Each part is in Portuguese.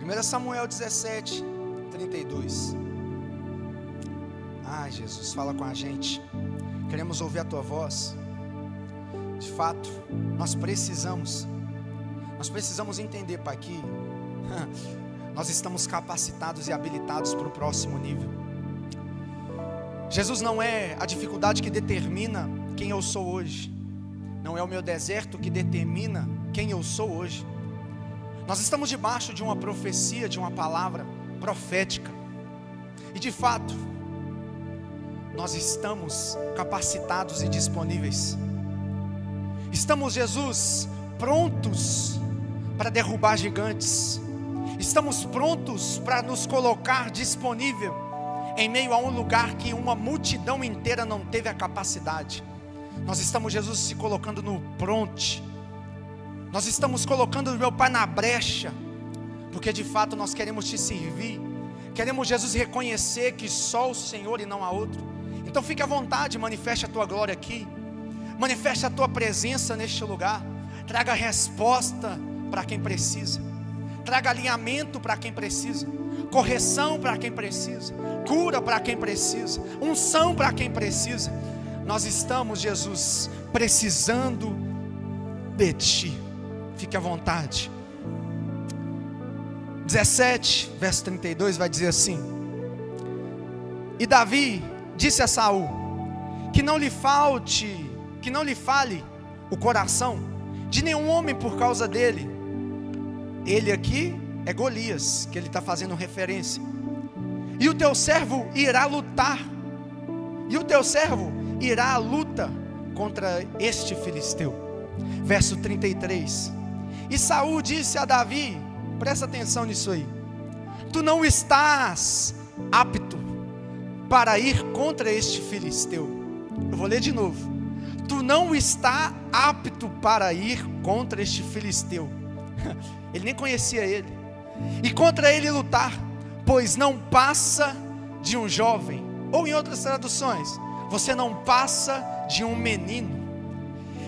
1 Samuel 17, 32. Ai, Jesus, fala com a gente. Queremos ouvir a tua voz. De fato, nós precisamos entender, Pai, que nós estamos capacitados e habilitados para o próximo nível. Jesus não é a dificuldade que determina quem eu sou hoje. Não é o meu deserto que determina quem eu sou hoje. Nós estamos debaixo de uma profecia, de uma palavra profética. E de fato, nós estamos capacitados e disponíveis. Estamos, Jesus, prontos para derrubar gigantes. Estamos prontos para nos colocar disponível em meio a um lugar que uma multidão inteira não teve a capacidade. Nós estamos, Jesus, se colocando no pronto. Nós estamos colocando, meu Pai, na brecha, porque de fato nós queremos te servir. Queremos, Jesus, reconhecer que só o Senhor e não há outro. Então fique à vontade, manifeste a tua glória aqui. Manifeste a tua presença neste lugar. Traga resposta para quem precisa. Traga alinhamento para quem precisa. Correção para quem precisa. Cura para quem precisa. Unção para quem precisa. Nós estamos, Jesus, precisando de Ti. Fique à vontade. 17, verso 32 vai dizer assim: E Davi disse a Saul, que não lhe fale o coração de nenhum homem por causa dele. Ele aqui é Golias, que ele está fazendo referência. E o teu servo irá lutar. E o teu servo irá à luta contra este filisteu. Verso 33. E Saul disse a Davi, presta atenção nisso aí: Tu não estás apto para ir contra este filisteu. Eu vou ler de novo. Tu não está apto para ir contra este filisteu. Ele nem conhecia ele. E contra ele lutar, pois não passa de um jovem. Ou em outras traduções, você não passa de um menino.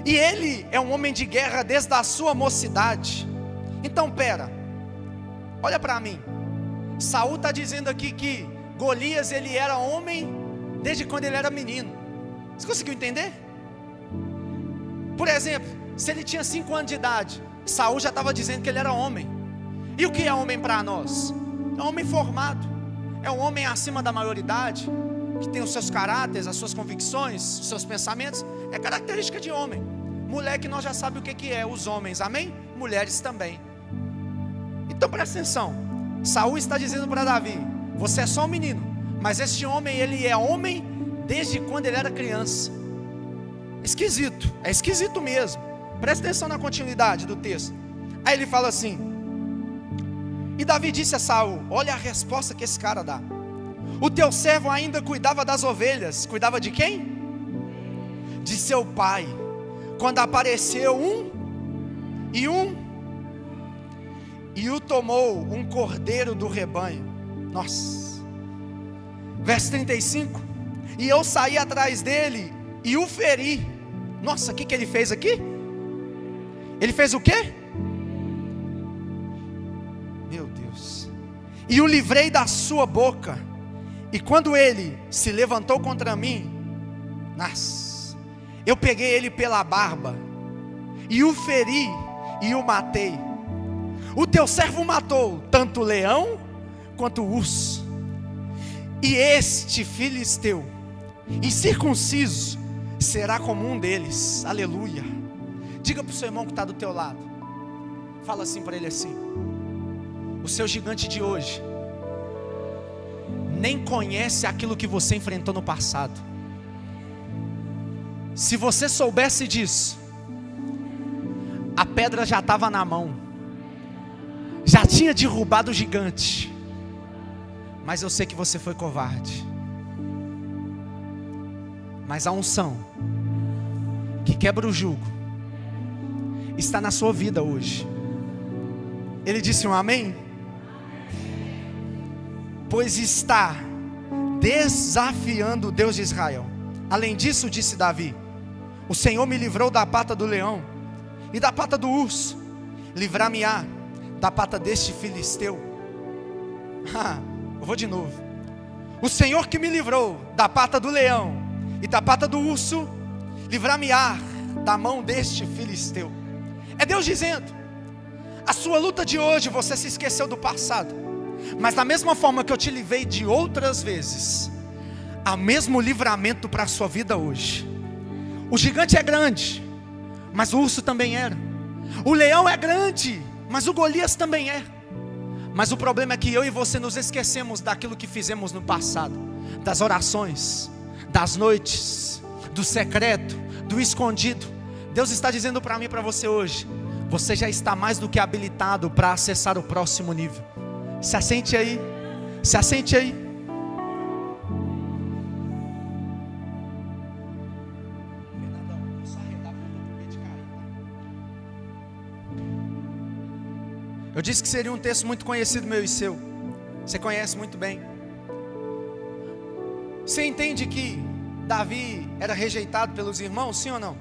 E ele é um homem de guerra desde a sua mocidade. Então pera, olha para mim. Saul está dizendo aqui que Golias, ele era homem desde quando ele era menino. Você conseguiu entender? Por exemplo, se ele tinha 5 anos de idade, Saul já estava dizendo que ele era homem. E o que é homem para nós? É um homem formado. É um homem acima da maioridade, que tem os seus caráteres, as suas convicções, os seus pensamentos. É característica de homem. Mulher que nós já sabemos o que é, os homens, amém? Mulheres também. Então presta atenção. Saul está dizendo para Davi: você é só um menino, mas este homem, ele é homem desde quando ele era criança. Esquisito, é esquisito mesmo. Presta atenção na continuidade do texto. Aí ele fala assim: e Davi disse a Saul, olha a resposta que esse cara dá: o teu servo ainda cuidava das ovelhas. Cuidava de quem? De seu pai, quando apareceu e o tomou um cordeiro do rebanho. Nossa. Verso 35. E eu saí atrás dele e o feri. Nossa, o que ele fez aqui? Ele fez o quê? Meu Deus. E o livrei da sua boca. E quando ele se levantou contra mim, eu peguei ele pela barba e o feri e o matei. O teu servo matou tanto o leão quanto o urso. E este filisteu incircunciso será como um deles. Aleluia. Diga para o seu irmão que está do teu lado, fala assim para ele assim: o seu gigante de hoje nem conhece aquilo que você enfrentou no passado. Se você soubesse disso, a pedra já estava na mão, já tinha derrubado o gigante. Mas eu sei que você foi covarde. Mas a unção que quebra o jugo está na sua vida hoje. Ele disse um amém? Pois está desafiando o Deus de Israel. Além disso, disse Davi: o Senhor me livrou da pata do leão e da pata do urso. Livrar-me-á da pata deste filisteu. Eu vou de novo. O Senhor que me livrou da pata do leão e da pata do urso, livrar-me-á da mão deste filisteu. É Deus dizendo: a sua luta de hoje, você se esqueceu do passado, mas da mesma forma que eu te livrei de outras vezes, há mesmo livramento para a sua vida hoje. O gigante é grande, mas o urso também era. O leão é grande, mas o Golias também é. Mas o problema é que eu e você nos esquecemos daquilo que fizemos no passado, das orações, das noites, do secreto, do escondido. Deus está dizendo para mim e para você hoje: você já está mais do que habilitado para acessar o próximo nível. Se assente aí, se assente aí. Eu disse que seria um texto muito conhecido meu e seu. Você conhece muito bem. Você entende que Davi era rejeitado pelos irmãos, sim ou não?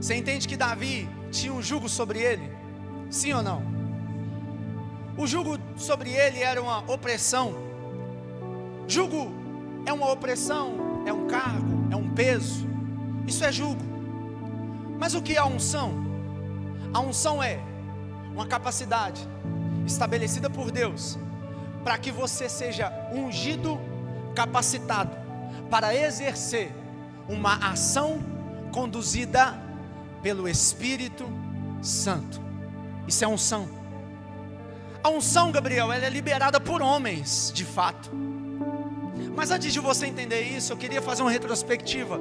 Você entende que Davi tinha um jugo sobre ele, sim ou não? O jugo sobre ele era uma opressão. Jugo é uma opressão, é um cargo, é um peso. Isso é jugo. Mas o que é a unção? A unção é uma capacidade estabelecida por Deus para que você seja ungido, capacitado para exercer uma ação conduzida pelo Espírito Santo. Isso é unção. A unção, Gabriel, ela é liberada por homens, de fato. Mas antes de você entender isso, eu queria fazer uma retrospectiva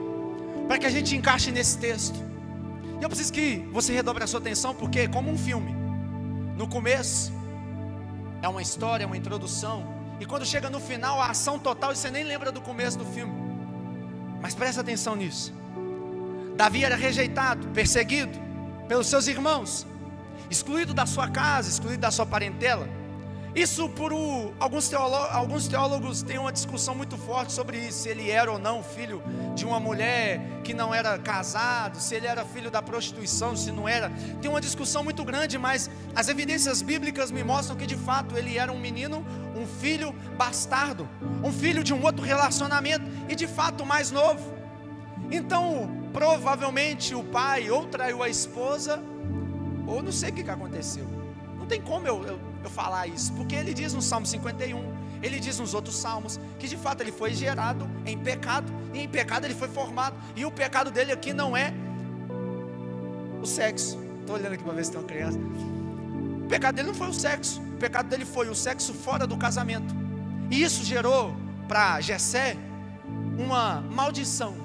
para que a gente encaixe nesse texto. E eu preciso que você redobre a sua atenção, porque é como um filme. No começo é uma história, uma introdução, e quando chega no final, a ação total, e você nem lembra do começo do filme. Mas presta atenção nisso. Davi era rejeitado, perseguido pelos seus irmãos, excluído da sua casa, excluído da sua parentela. Isso alguns teólogos têm uma discussão muito forte sobre isso, se ele era ou não filho de uma mulher que não era casado, se ele era filho da prostituição, se não era. Tem uma discussão muito grande, mas as evidências bíblicas me mostram que de fato ele era um menino, um filho bastardo, um filho de um outro relacionamento, e de fato mais novo. Então provavelmente o pai ou traiu a esposa, ou não sei o que aconteceu. Não tem como eu falar isso, porque ele diz no Salmo 51, ele diz nos outros salmos, que de fato ele foi gerado em pecado, e em pecado ele foi formado, e o pecado dele aqui não é o sexo. Estou olhando aqui para ver se tem uma criança. O pecado dele não foi o sexo, o pecado dele foi o sexo fora do casamento, e isso gerou para Jessé uma maldição,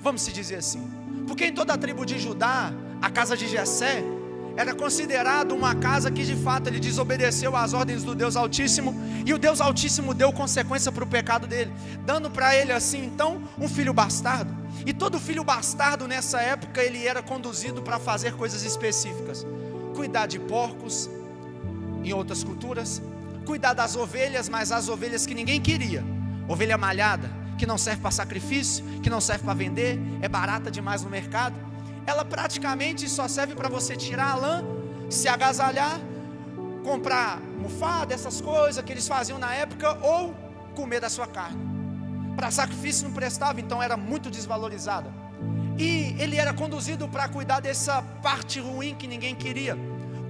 vamos se dizer assim, porque em toda a tribo de Judá, a casa de Jessé era considerado uma casa que de fato ele desobedeceu às ordens do Deus Altíssimo, e o Deus Altíssimo deu consequência para o pecado dele, dando para ele assim então um filho bastardo. E todo filho bastardo nessa época ele era conduzido para fazer coisas específicas: cuidar de porcos, em outras culturas, cuidar das ovelhas, mas as ovelhas que ninguém queria, ovelha malhada, que não serve para sacrifício, que não serve para vender, é barata demais no mercado. Ela praticamente só serve para você tirar a lã, se agasalhar, comprar mofada, essas coisas que eles faziam na época, ou comer da sua carne. Para sacrifício não prestava, então era muito desvalorizada. E ele era conduzido para cuidar dessa parte ruim que ninguém queria,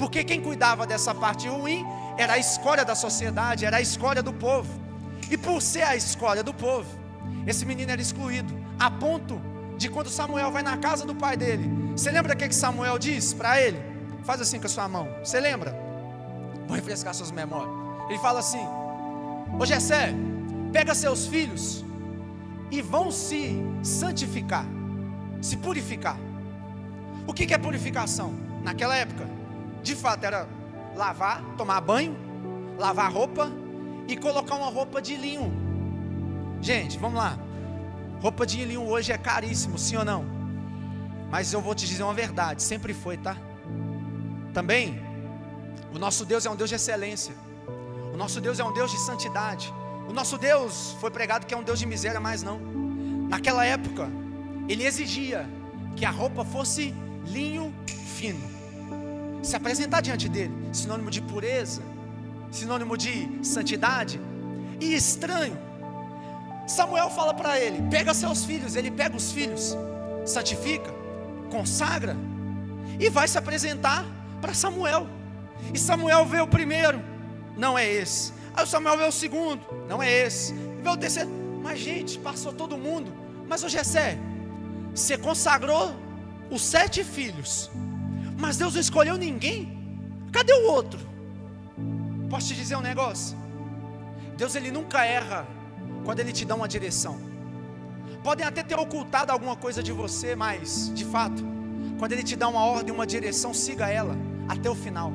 porque quem cuidava dessa parte ruim era a escória da sociedade, era a escória do povo. E por ser a escória do povo, esse menino era excluído, a ponto de quando Samuel vai na casa do pai dele, você lembra o que Samuel diz para ele? Faz assim com a sua mão, você lembra? Vou refrescar suas memórias. Ele fala assim: ô Jessé, pega seus filhos e vão se santificar, se purificar. O que é purificação? Naquela época, de fato era lavar, tomar banho, lavar roupa e colocar uma roupa de linho. Gente, vamos lá. Roupa de linho hoje é caríssimo, sim ou não? Mas eu vou te dizer uma verdade, sempre foi, tá? Também, o nosso Deus é um Deus de excelência. O nosso Deus é um Deus de santidade. O nosso Deus foi pregado que é um Deus de miséria, mas não. Naquela época, ele exigia que a roupa fosse linho fino. Se apresentar diante dele, sinônimo de pureza, sinônimo de santidade, e estranho. Samuel fala para ele: pega seus filhos. Ele pega os filhos, santifica, consagra e vai se apresentar para Samuel. E Samuel vê o primeiro, não é esse. Aí o Samuel vê o segundo, não é esse. Vê o terceiro, mas gente, passou todo mundo. Mas ô Jessé, você consagrou os 7 filhos, mas Deus não escolheu ninguém. Cadê o outro? Posso te dizer um negócio? Deus, ele nunca erra quando ele te dá uma direção. Podem até ter ocultado alguma coisa de você, mas de fato, quando ele te dá uma ordem, uma direção, siga ela até o final.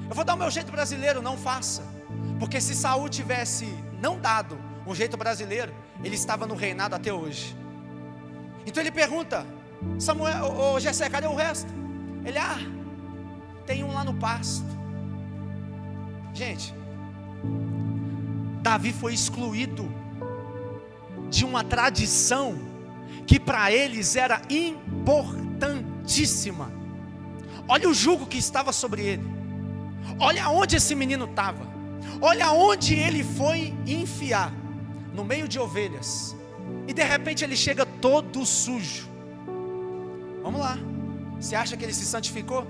Eu vou dar o meu jeito brasileiro, não faça. Porque se Saul tivesse não dado um jeito brasileiro, ele estava no reinado até hoje. Então ele pergunta: Samuel, ô Jessé, cadê o resto? Ele: tem um lá no pasto. Gente, Davi foi excluído de uma tradição que para eles era importantíssima. Olha o jugo que estava sobre ele. Olha onde esse menino estava. Olha onde ele foi enfiar, no meio de ovelhas. E de repente ele chega todo sujo. Vamos lá, você acha que ele se santificou?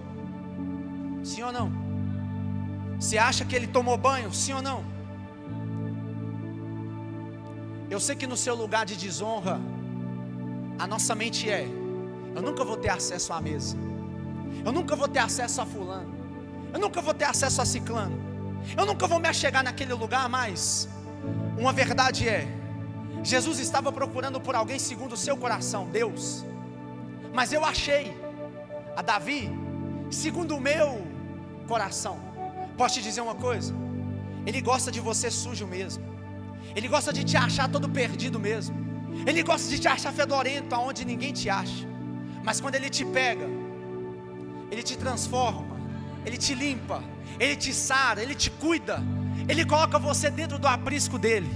Sim ou não? Você acha que ele tomou banho? Sim ou não? Eu sei que no seu lugar de desonra, a nossa mente eu nunca vou ter acesso à mesa, eu nunca vou ter acesso a fulano, eu nunca vou ter acesso a ciclano, eu nunca vou me achegar naquele lugar. Mas uma verdade Jesus estava procurando por alguém segundo o seu coração, Deus. Mas eu achei a Davi segundo o meu coração. Posso te dizer uma coisa? Ele gosta de você sujo mesmo. Ele gosta de te achar todo perdido mesmo. Ele gosta de te achar fedorento aonde ninguém te acha. Mas quando ele te pega, ele te transforma, ele te limpa, ele te sara, ele te cuida, ele coloca você dentro do aprisco dele.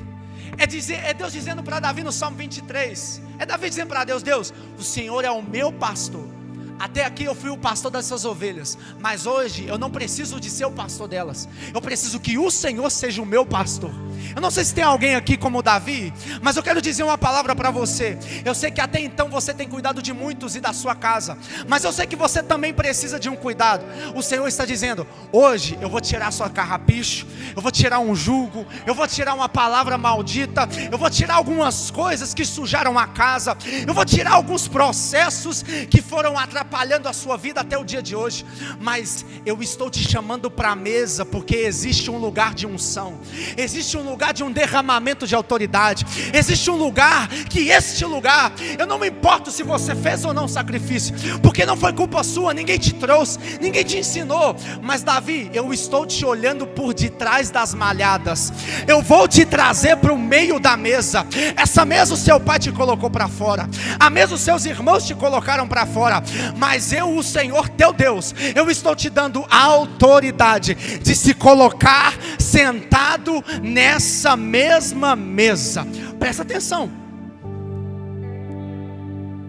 É Deus dizendo para Davi no Salmo 23. É Davi dizendo para Deus: Deus, o Senhor é o meu pastor. Até aqui eu fui o pastor dessas ovelhas, mas hoje eu não preciso de ser o pastor delas. Eu preciso que o Senhor seja o meu pastor. Eu não sei se tem alguém aqui como Davi, mas eu quero dizer uma palavra para você. Eu sei que até então você tem cuidado de muitos e da sua casa, mas eu sei que você também precisa de um cuidado. O Senhor está dizendo: hoje eu vou tirar sua carrapicho, eu vou tirar um jugo, eu vou tirar uma palavra maldita, eu vou tirar algumas coisas que sujaram a casa, eu vou tirar alguns processos que foram atrapalhando a sua vida até o dia de hoje. Mas eu estou te chamando para a mesa, porque existe um lugar de unção, existe um lugar de um derramamento de autoridade, existe um lugar que este lugar, eu não me importo se você fez ou não sacrifício, porque não foi culpa sua, ninguém te trouxe, ninguém te ensinou. Mas Davi, eu estou te olhando por detrás das malhadas, eu vou te trazer para o meio da mesa. Essa mesa o seu pai te colocou para fora, a mesa os seus irmãos te colocaram para fora, mas eu, o Senhor teu Deus, eu estou te dando a autoridade de se colocar sentado nessa mesma mesa. Presta atenção.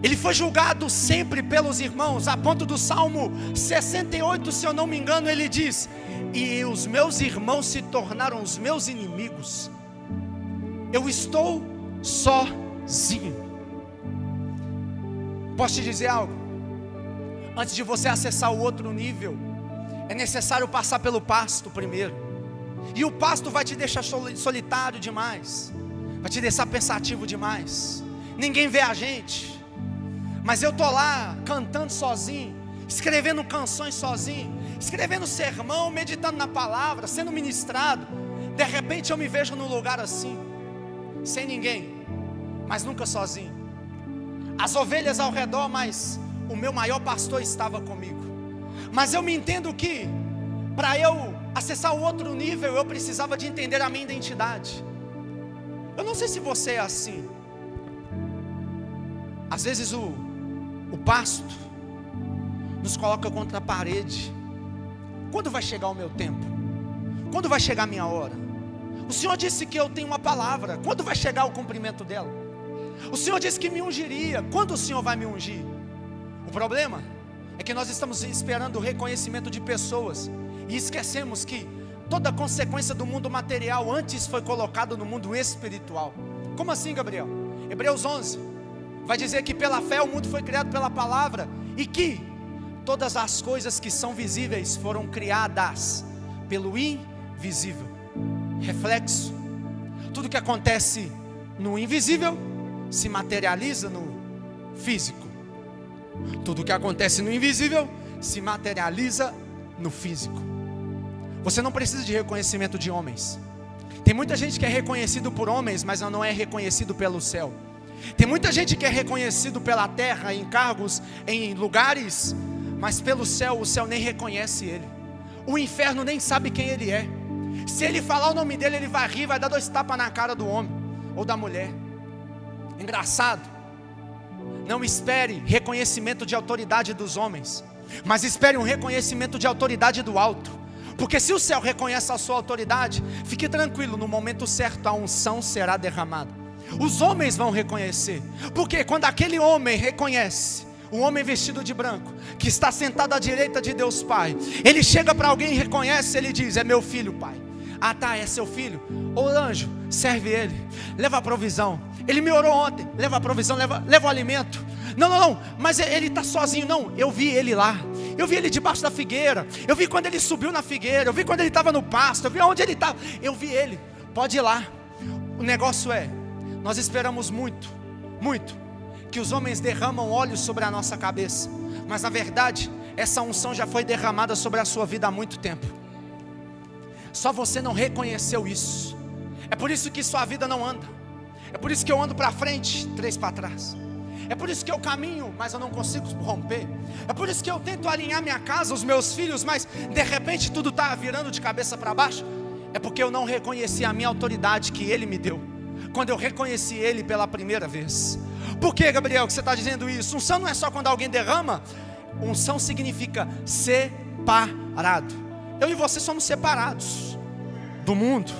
Ele foi julgado sempre pelos irmãos, a ponto do Salmo 68, se eu não me engano, ele diz: e os meus irmãos se tornaram os meus inimigos. Eu estou sozinho. Posso te dizer algo? Antes de você acessar o outro nível, é necessário passar pelo pasto primeiro. E o pasto vai te deixar solitário demais, vai te deixar pensativo demais. Ninguém vê a gente, mas eu estou lá cantando sozinho, escrevendo canções sozinho, escrevendo sermão, meditando na palavra, sendo ministrado. De repente eu me vejo num lugar assim, sem ninguém, mas nunca sozinho. As ovelhas ao redor, mas o meu maior pastor estava comigo. Mas eu me entendo que para eu acessar o outro nível, eu precisava de entender a minha identidade. Eu não sei se você é assim. Às vezes o pasto nos coloca contra a parede. Quando vai chegar o meu tempo? Quando vai chegar a minha hora? O Senhor disse que eu tenho uma palavra. Quando vai chegar o cumprimento dela? O Senhor disse que me ungiria. Quando o Senhor vai me ungir? O problema é que nós estamos esperando o reconhecimento de pessoas e esquecemos que toda consequência do mundo material antes foi colocado no mundo espiritual. Como assim, Gabriel? Hebreus 11 vai dizer que pela fé o mundo foi criado pela palavra, e que todas as coisas que são visíveis foram criadas pelo invisível. Reflexo: tudo que acontece no invisível se materializa no físico. Tudo que acontece no invisível se materializa no físico. Você não precisa de reconhecimento de homens. Tem muita gente que é reconhecido por homens, mas não é reconhecido pelo céu. Tem muita gente que é reconhecido pela terra, em cargos, em lugares, mas pelo céu, o céu nem reconhece ele. O inferno nem sabe quem ele é. Se ele falar o nome dele, ele vai rir, vai dar 2 tapas na cara do homem ou da mulher. Engraçado. Não espere reconhecimento de autoridade dos homens, mas espere um reconhecimento de autoridade do alto. Porque se o céu reconhece a sua autoridade, fique tranquilo, no momento certo a unção será derramada. Os homens vão reconhecer. Porque quando aquele homem reconhece, o homem vestido de branco, que está sentado à direita de Deus Pai, ele chega para alguém e reconhece, ele diz: é meu filho, pai. Ah tá, é seu filho? Ô anjo, serve ele, leva a provisão. Ele me orou ontem, leva a provisão, leva o alimento. Não, mas ele está sozinho. Não, eu vi ele lá, eu vi ele debaixo da figueira, eu vi quando ele subiu na figueira, eu vi quando ele estava no pasto, eu vi onde ele estava, eu vi ele, pode ir lá. O negócio é, nós esperamos muito, que os homens derramam óleo sobre a nossa cabeça, mas na verdade, essa unção já foi derramada sobre a sua vida há muito tempo. Só você não reconheceu isso. É por isso que sua vida não anda. É por isso que eu ando para frente, 3 para trás. É por isso que eu caminho, mas eu não consigo romper. É por isso que eu tento alinhar minha casa, os meus filhos, mas de repente tudo está virando de cabeça para baixo. É porque eu não reconheci a minha autoridade que Ele me deu, quando eu reconheci Ele pela primeira vez. Por que, Gabriel, que você está dizendo isso? Unção não é só quando alguém derrama. Unção significa separado. Eu e você somos separados do mundo.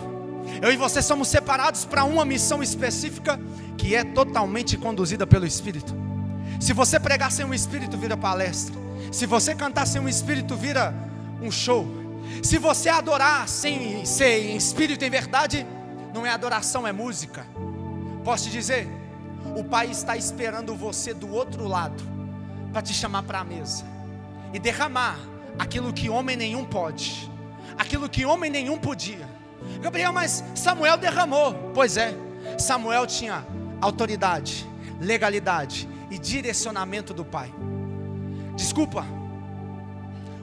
Eu e você somos separados para uma missão específica, que é totalmente conduzida pelo Espírito. Se você pregar sem o Espírito, vira palestra. Se você cantar sem o Espírito, vira um show. Se você adorar sem ser em espírito e em verdade, não é adoração, é música. Posso te dizer, o Pai está esperando você do outro lado, para te chamar para a mesa e derramar aquilo que homem nenhum pode, aquilo que homem nenhum podia. Gabriel, mas Samuel derramou. Pois é, Samuel tinha autoridade, legalidade e direcionamento do Pai. Desculpa,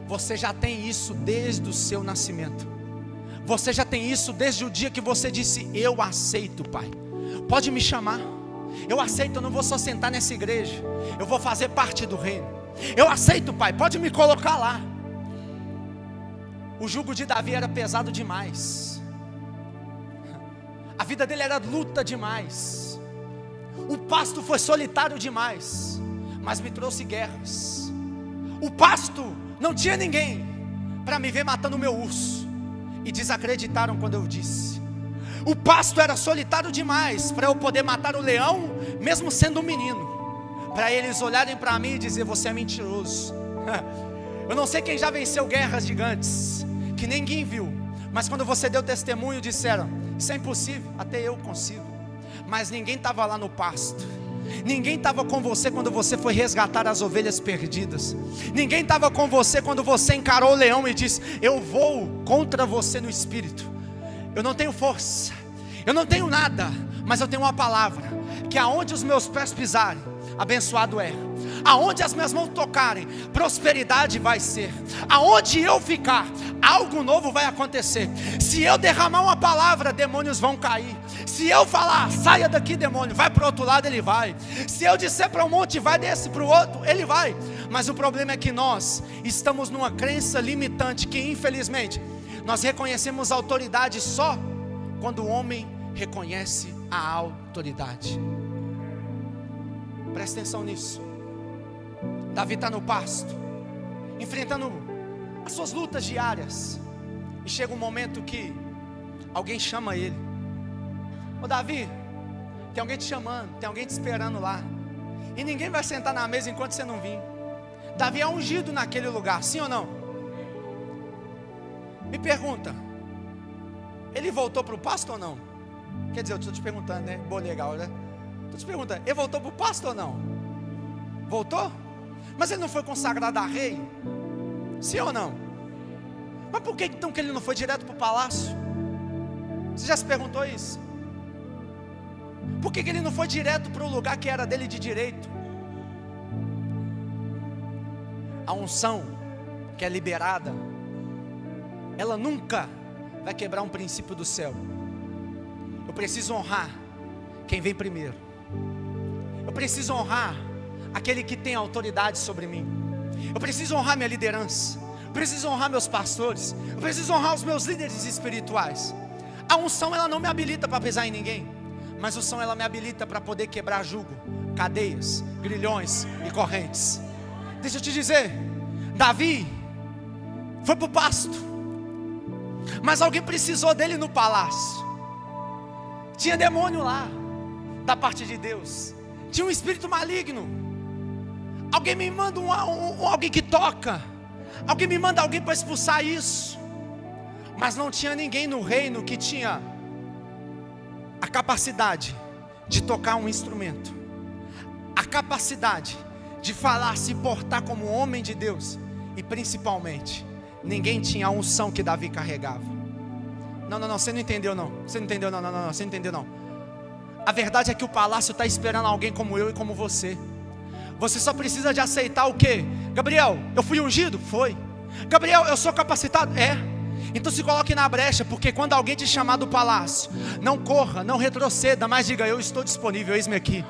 você já tem isso desde o seu nascimento. Você já tem isso desde o dia que você disse: eu aceito, Pai, pode me chamar. Eu aceito, eu não vou só sentar nessa igreja, eu vou fazer parte do reino. Eu aceito, Pai, pode me colocar lá. O jugo de Davi era pesado demais. A vida dele era luta demais. O pasto foi solitário demais, mas me trouxe guerras. O pasto não tinha ninguém para me ver matando o meu urso, e desacreditaram quando eu disse. O pasto era solitário demais para eu poder matar o leão, mesmo sendo um menino, para eles olharem para mim e dizer: você é mentiroso. Eu não sei quem já venceu guerras gigantes que ninguém viu, mas quando você deu testemunho, disseram: isso é impossível, até eu consigo. Mas ninguém estava lá no pasto. Ninguém estava com você quando você foi resgatar as ovelhas perdidas. Ninguém estava com você quando você encarou o leão e disse: eu vou contra você no espírito. Eu não tenho força, eu não tenho nada, mas eu tenho uma palavra, que aonde os meus pés pisarem, abençoado é. Aonde as minhas mãos tocarem, prosperidade vai ser. Aonde eu ficar, algo novo vai acontecer. Se eu derramar uma palavra, demônios vão cair. Se eu falar: saia daqui, demônio, vai para o outro lado, ele vai. Se eu disser para um monte: vai, desce para o outro, ele vai. Mas o problema é que nós estamos numa crença limitante, que infelizmente nós reconhecemos a autoridade só quando o homem reconhece a autoridade. Presta atenção nisso. Davi está no pasto, enfrentando as suas lutas diárias, e chega um momento que alguém chama ele: ô Davi, tem alguém te chamando, tem alguém te esperando lá, e ninguém vai sentar na mesa enquanto você não vir. Davi é ungido naquele lugar, sim ou não? Me pergunta, Ele voltou para o pasto ou não? Quer dizer, eu estou te perguntando, né? Boa, legal, né? Estou te perguntando, ele voltou para o pasto ou não? Voltou? Mas ele não foi consagrado a rei? Sim ou não? Mas por que então que ele não foi direto para o palácio? Você já se perguntou isso? Por que ele não foi direto para o lugar que era dele de direito? A unção que é liberada, ela nunca vai quebrar um princípio do céu. Eu preciso honrar quem vem primeiro. Eu preciso honrar aquele que tem autoridade sobre mim. Eu preciso honrar minha liderança. Eu preciso honrar meus pastores. Eu preciso honrar os meus líderes espirituais. A unção, ela não me habilita para pisar em ninguém, mas a unção, ela me habilita para poder quebrar jugo, cadeias, grilhões e correntes. Deixa eu te dizer, Davi foi para o pasto, mas alguém precisou dele no palácio. Tinha demônio lá, da parte de Deus. Tinha um espírito maligno. Alguém me manda alguém que toca. Alguém me manda alguém para expulsar isso. Mas não tinha ninguém no reino que tinha a capacidade de tocar um instrumento, a capacidade de falar, se portar como homem de Deus. E principalmente, ninguém tinha a unção que Davi carregava. Não, você não entendeu não. Você não entendeu não, você não entendeu não. A verdade é que o palácio está esperando alguém como eu e como você. Você só precisa de aceitar o quê? Gabriel, eu fui ungido? Foi. Gabriel, eu sou capacitado? É. Então se coloque na brecha, porque quando alguém te chamar do palácio, não corra, não retroceda, mas diga, eu estou disponível, eis-me aqui.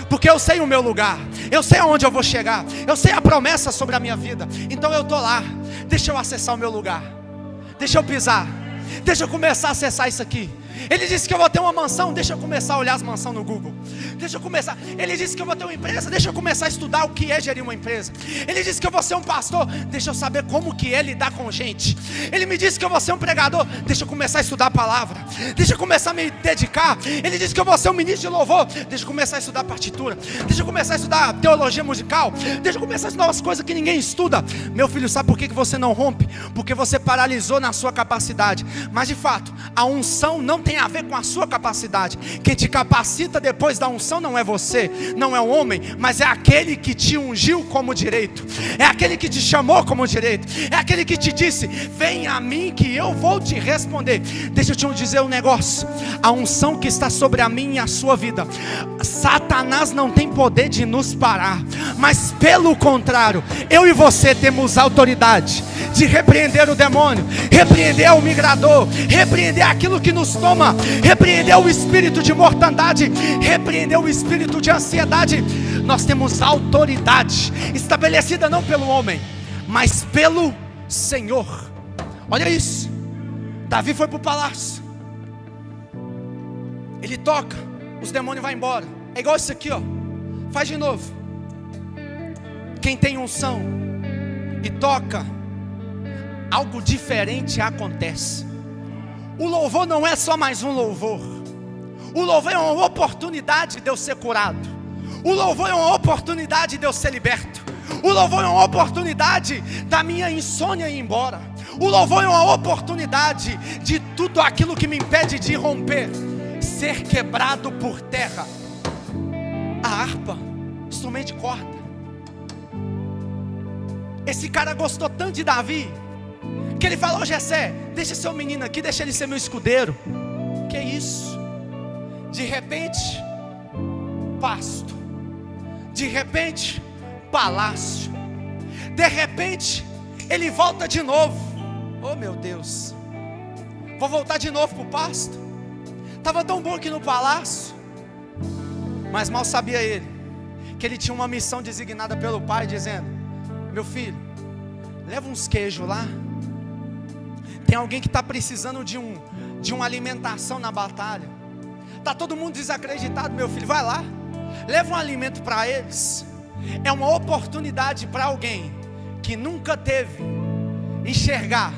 Porque eu sei o meu lugar, eu sei aonde eu vou chegar, eu sei a promessa sobre a minha vida. Então eu estou lá, deixa eu acessar o meu lugar, deixa eu pisar, deixa eu começar a acessar isso aqui. Ele disse que eu vou ter uma mansão, deixa eu começar a olhar as mansões no Google. Deixa eu começar. Ele disse que eu vou ter uma empresa, deixa eu começar a estudar o que é gerir uma empresa. Ele disse que eu vou ser um pastor, deixa eu saber como que é lidar com gente. Ele me disse que eu vou ser um pregador, deixa eu começar a estudar a palavra. Deixa eu começar a me dedicar. Ele disse que eu vou ser um ministro de louvor, deixa eu começar a estudar partitura. Deixa eu começar a estudar teologia musical. Deixa eu começar a estudar umas coisas que ninguém estuda. Meu filho, sabe por que você não rompe? Porque você paralisou na sua capacidade. Mas de fato, a unção não tem a ver com a sua capacidade. Quem te capacita depois da unção não é você, não é o homem, mas é aquele que te ungiu como direito, é aquele que te chamou como direito, é aquele que te disse, vem a mim que eu vou te responder. Deixa eu te dizer um negócio, a unção que está sobre a minha e a sua vida, Satanás não tem poder de nos parar, mas pelo contrário, eu e você temos autoridade de repreender o demônio, repreender o migrador, repreender aquilo que nos toma, repreender o espírito de mortandade, repreender o espírito de ansiedade. Nós temos autoridade estabelecida não pelo homem, mas pelo Senhor. Olha isso, Davi foi para o palácio, ele toca, os demônios vão embora. É igual isso aqui, ó. Faz de novo. Quem tem unção e toca, algo diferente acontece. O louvor não é só mais um louvor. O louvor é uma oportunidade de eu ser curado. O louvor é uma oportunidade de eu ser liberto. O louvor é uma oportunidade da minha insônia ir embora. O louvor é uma oportunidade de tudo aquilo que me impede de romper ser quebrado por terra. A harpa, instrumento de corda. Esse cara gostou tanto de Davi que ele falou, Jessé, deixa seu menino aqui, deixa ele ser meu escudeiro. Que isso? De repente, pasto. De repente, palácio. De repente, ele volta de novo. Oh meu Deus, vou voltar de novo para o pasto? Estava tão bom aqui no palácio. Mas mal sabia ele que ele tinha uma missão designada pelo pai, dizendo, meu filho, leva uns queijos lá. Tem alguém que está precisando de uma alimentação na batalha. Está todo mundo desacreditado, meu filho, vai lá, leva um alimento para eles. É uma oportunidade para alguém que nunca teve enxergar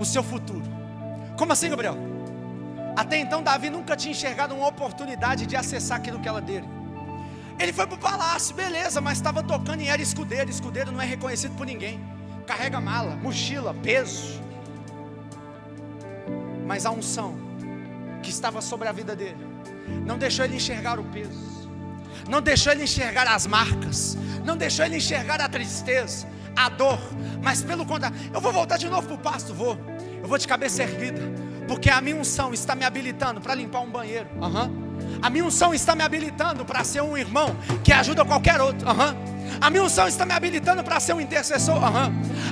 o seu futuro. Como assim, Gabriel? Até então Davi nunca tinha enxergado uma oportunidade de acessar aquilo que era dele. Ele foi para o palácio, beleza, mas estava tocando e era escudeiro. Escudeiro não é reconhecido por ninguém. Carrega mala, mochila, peso. Mas a unção que estava sobre a vida dele não deixou ele enxergar o peso, não deixou ele enxergar as marcas, não deixou ele enxergar a tristeza, a dor, mas pelo contrário, eu vou voltar de novo para o pasto, eu vou de cabeça erguida, porque a minha unção está me habilitando para limpar um banheiro. A minha unção está me habilitando para ser um irmão que ajuda qualquer outro. A minha unção está me habilitando para ser um intercessor.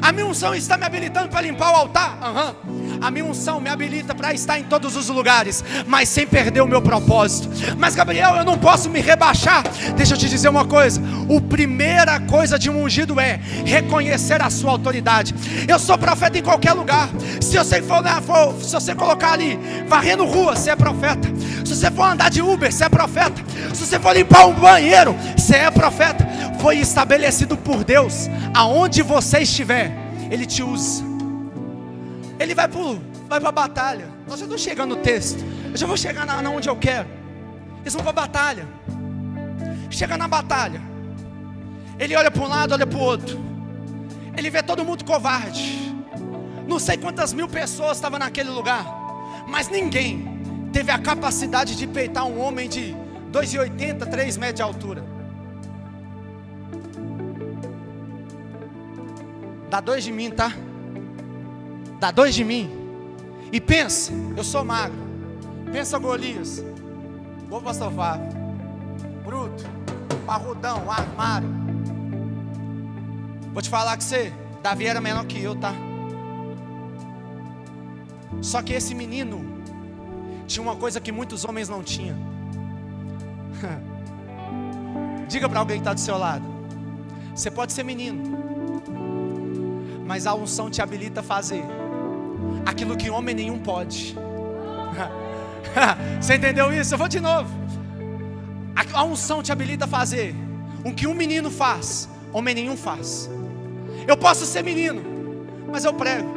A minha unção está me habilitando para limpar o altar. A minha unção me habilita para estar em todos os lugares, mas sem perder o meu propósito. Mas Gabriel, eu não posso me rebaixar. Deixa eu te dizer uma coisa: a primeira coisa de um ungido é reconhecer a sua autoridade. Eu sou profeta em qualquer lugar. Se você colocar ali varrendo rua, você é profeta. Se você for andar de Uber, você é profeta. Se você for limpar um banheiro, você é profeta. Foi estabelecido por Deus. Aonde você estiver, Ele te usa. Ele vai para a batalha. Nós já estamos chegando no texto. Eu já vou chegar na onde eu quero. Eles vão para a batalha. Chega na batalha. Ele olha para um lado, olha para o outro. Ele vê todo mundo covarde. Não sei quantas mil pessoas estavam naquele lugar, mas ninguém teve a capacidade de peitar um homem de 2,80, 3 metros de altura. Dá 2 de mim, tá? Dá 2 de mim. E pensa, eu sou magro. Pensa Golias, igual o pastor Fábio, bruto, parrudão, armário. Vou te falar que Davi era menor que eu, tá? Só que esse menino tinha uma coisa que muitos homens não tinham. Diga para alguém que está do seu lado: você pode ser menino, mas a unção te habilita a fazer aquilo que homem nenhum pode. Você entendeu isso? Eu vou de novo. A unção te habilita a fazer o que um menino faz, homem nenhum faz. Eu posso ser menino, mas eu prego.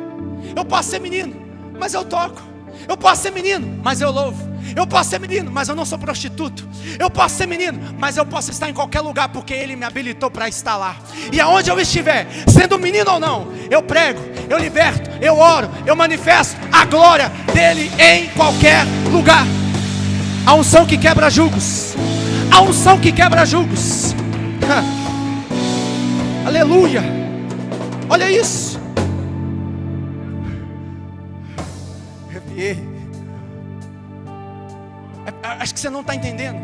Eu posso ser menino, mas eu toco. Eu posso ser menino, mas eu louvo. Eu posso ser menino, mas eu não sou prostituto. Eu posso ser menino, mas eu posso estar em qualquer lugar, porque Ele me habilitou para estar lá. E aonde eu estiver, sendo menino ou não, eu prego, eu liberto, eu oro, eu manifesto a glória dEle em qualquer lugar. A unção que quebra julgos. A unção que quebra julgos. Aleluia. Olha isso. Arrepiei. Acho que você não está entendendo.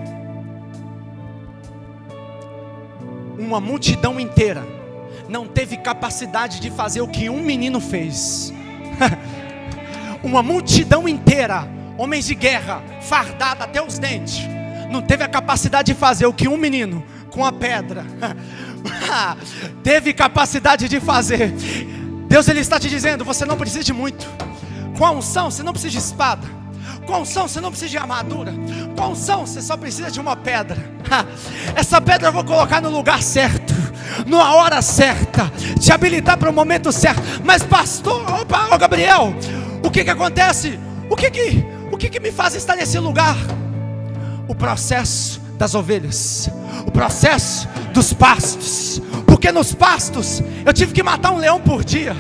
Uma multidão inteira não teve capacidade de fazer o que um menino fez. Uma multidão inteira, homens de guerra, fardada até os dentes, não teve a capacidade de fazer o que um menino com a pedra teve capacidade de fazer. Deus, Ele está te dizendo: você não precisa de muito. Com a unção você não precisa de espada. Com a unção você não precisa de armadura. Com a unção você só precisa de uma pedra. Essa pedra eu vou colocar no lugar certo, numa hora certa, te habilitar para o momento certo. Mas pastor, Gabriel, o que acontece? O que me faz estar nesse lugar? O processo das ovelhas, o processo dos pastos. Porque nos pastos eu tive que matar um leão por dia.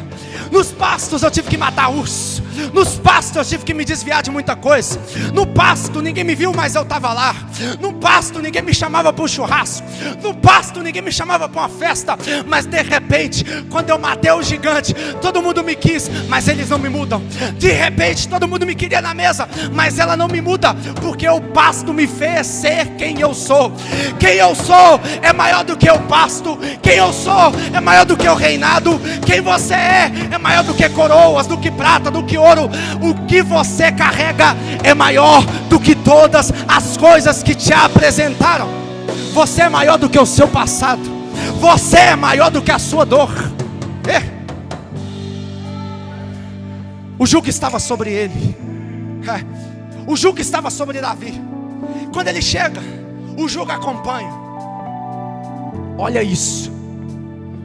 Nos pastos eu tive que matar urso. Nos pastos eu tive que me desviar de muita coisa. No pasto ninguém me viu, mas eu estava lá. No pasto ninguém me chamava para um churrasco. No pasto ninguém me chamava para uma festa. Mas de repente, quando eu matei o gigante, todo mundo me quis, mas eles não me mudam. De repente todo mundo me queria na mesa, mas ela não me muda, porque o pasto me fez ser quem eu sou. Quem eu sou é maior do que o pasto. Quem eu sou é maior do que o reinado. Quem você é maior do que coroas, do que prata, do que ouro. O que você carrega é maior do que todas as coisas que te apresentaram. Você é maior do que o seu passado. Você é maior do que a sua dor. O jugo estava sobre ele. O jugo estava sobre Davi. Quando ele chega, o jugo acompanha. Olha isso.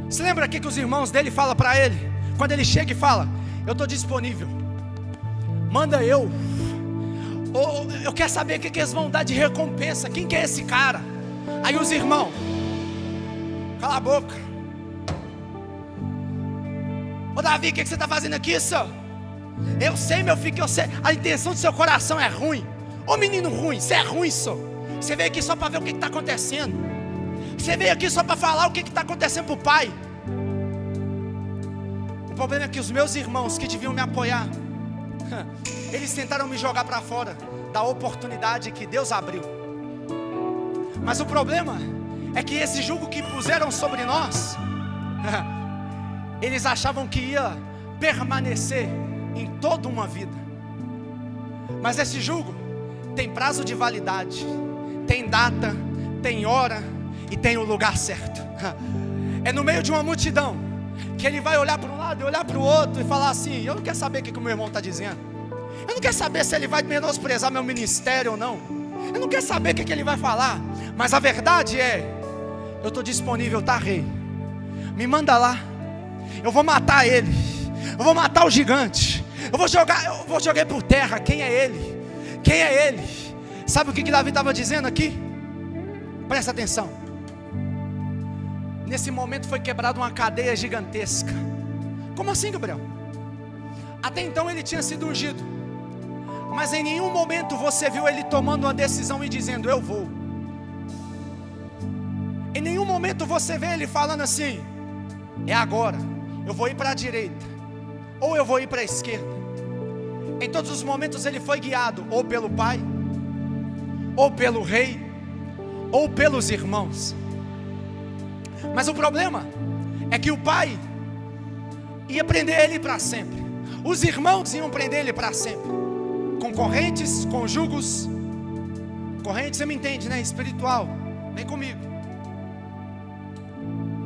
Você lembra aqui que os irmãos dele falam para ele? Quando ele chega e fala: eu estou disponível, manda eu quero saber o que eles vão dar de recompensa. Quem que é esse cara? Aí os irmãos: cala a boca. Ô Davi, o que você está fazendo aqui, senhor? Eu sei, meu filho, que eu sei, a intenção do seu coração é ruim. Ô menino ruim, você é ruim só. Você veio aqui só para ver o que está acontecendo. Você veio aqui só para falar o que está acontecendo para o pai. O problema é que os meus irmãos que deviam me apoiar, eles tentaram me jogar para fora da oportunidade que Deus abriu. Mas o problema é que esse jugo que puseram sobre nós, eles achavam que ia permanecer em toda uma vida. Mas esse jugo tem prazo de validade, tem data, tem hora e tem o lugar certo. É no meio de uma multidão que ele vai olhar para um lado e olhar para o outro e falar assim: eu não quero saber o que o meu irmão está dizendo. Eu não quero saber se ele vai menosprezar meu ministério ou não. Eu não quero saber o que ele vai falar. Mas a verdade é: eu estou disponível, tá, rei? Me manda lá. Eu vou matar ele. Eu vou matar o gigante. Eu vou jogar por terra. Quem é ele? Quem é ele? Sabe o que Davi estava dizendo aqui? Presta atenção. Nesse momento foi quebrada uma cadeia gigantesca. Como assim, Gabriel? Até então ele tinha sido ungido, mas em nenhum momento você viu ele tomando uma decisão e dizendo: eu vou. Em nenhum momento você vê ele falando assim: é agora, eu vou ir para a direita, ou eu vou ir para a esquerda. Em todos os momentos ele foi guiado ou pelo pai, ou pelo rei, ou pelos irmãos. Mas o problema é que o pai ia prender ele para sempre, os irmãos iam prender ele para sempre, com correntes, com jugos. Corrente, você me entende, né? Espiritual, vem comigo.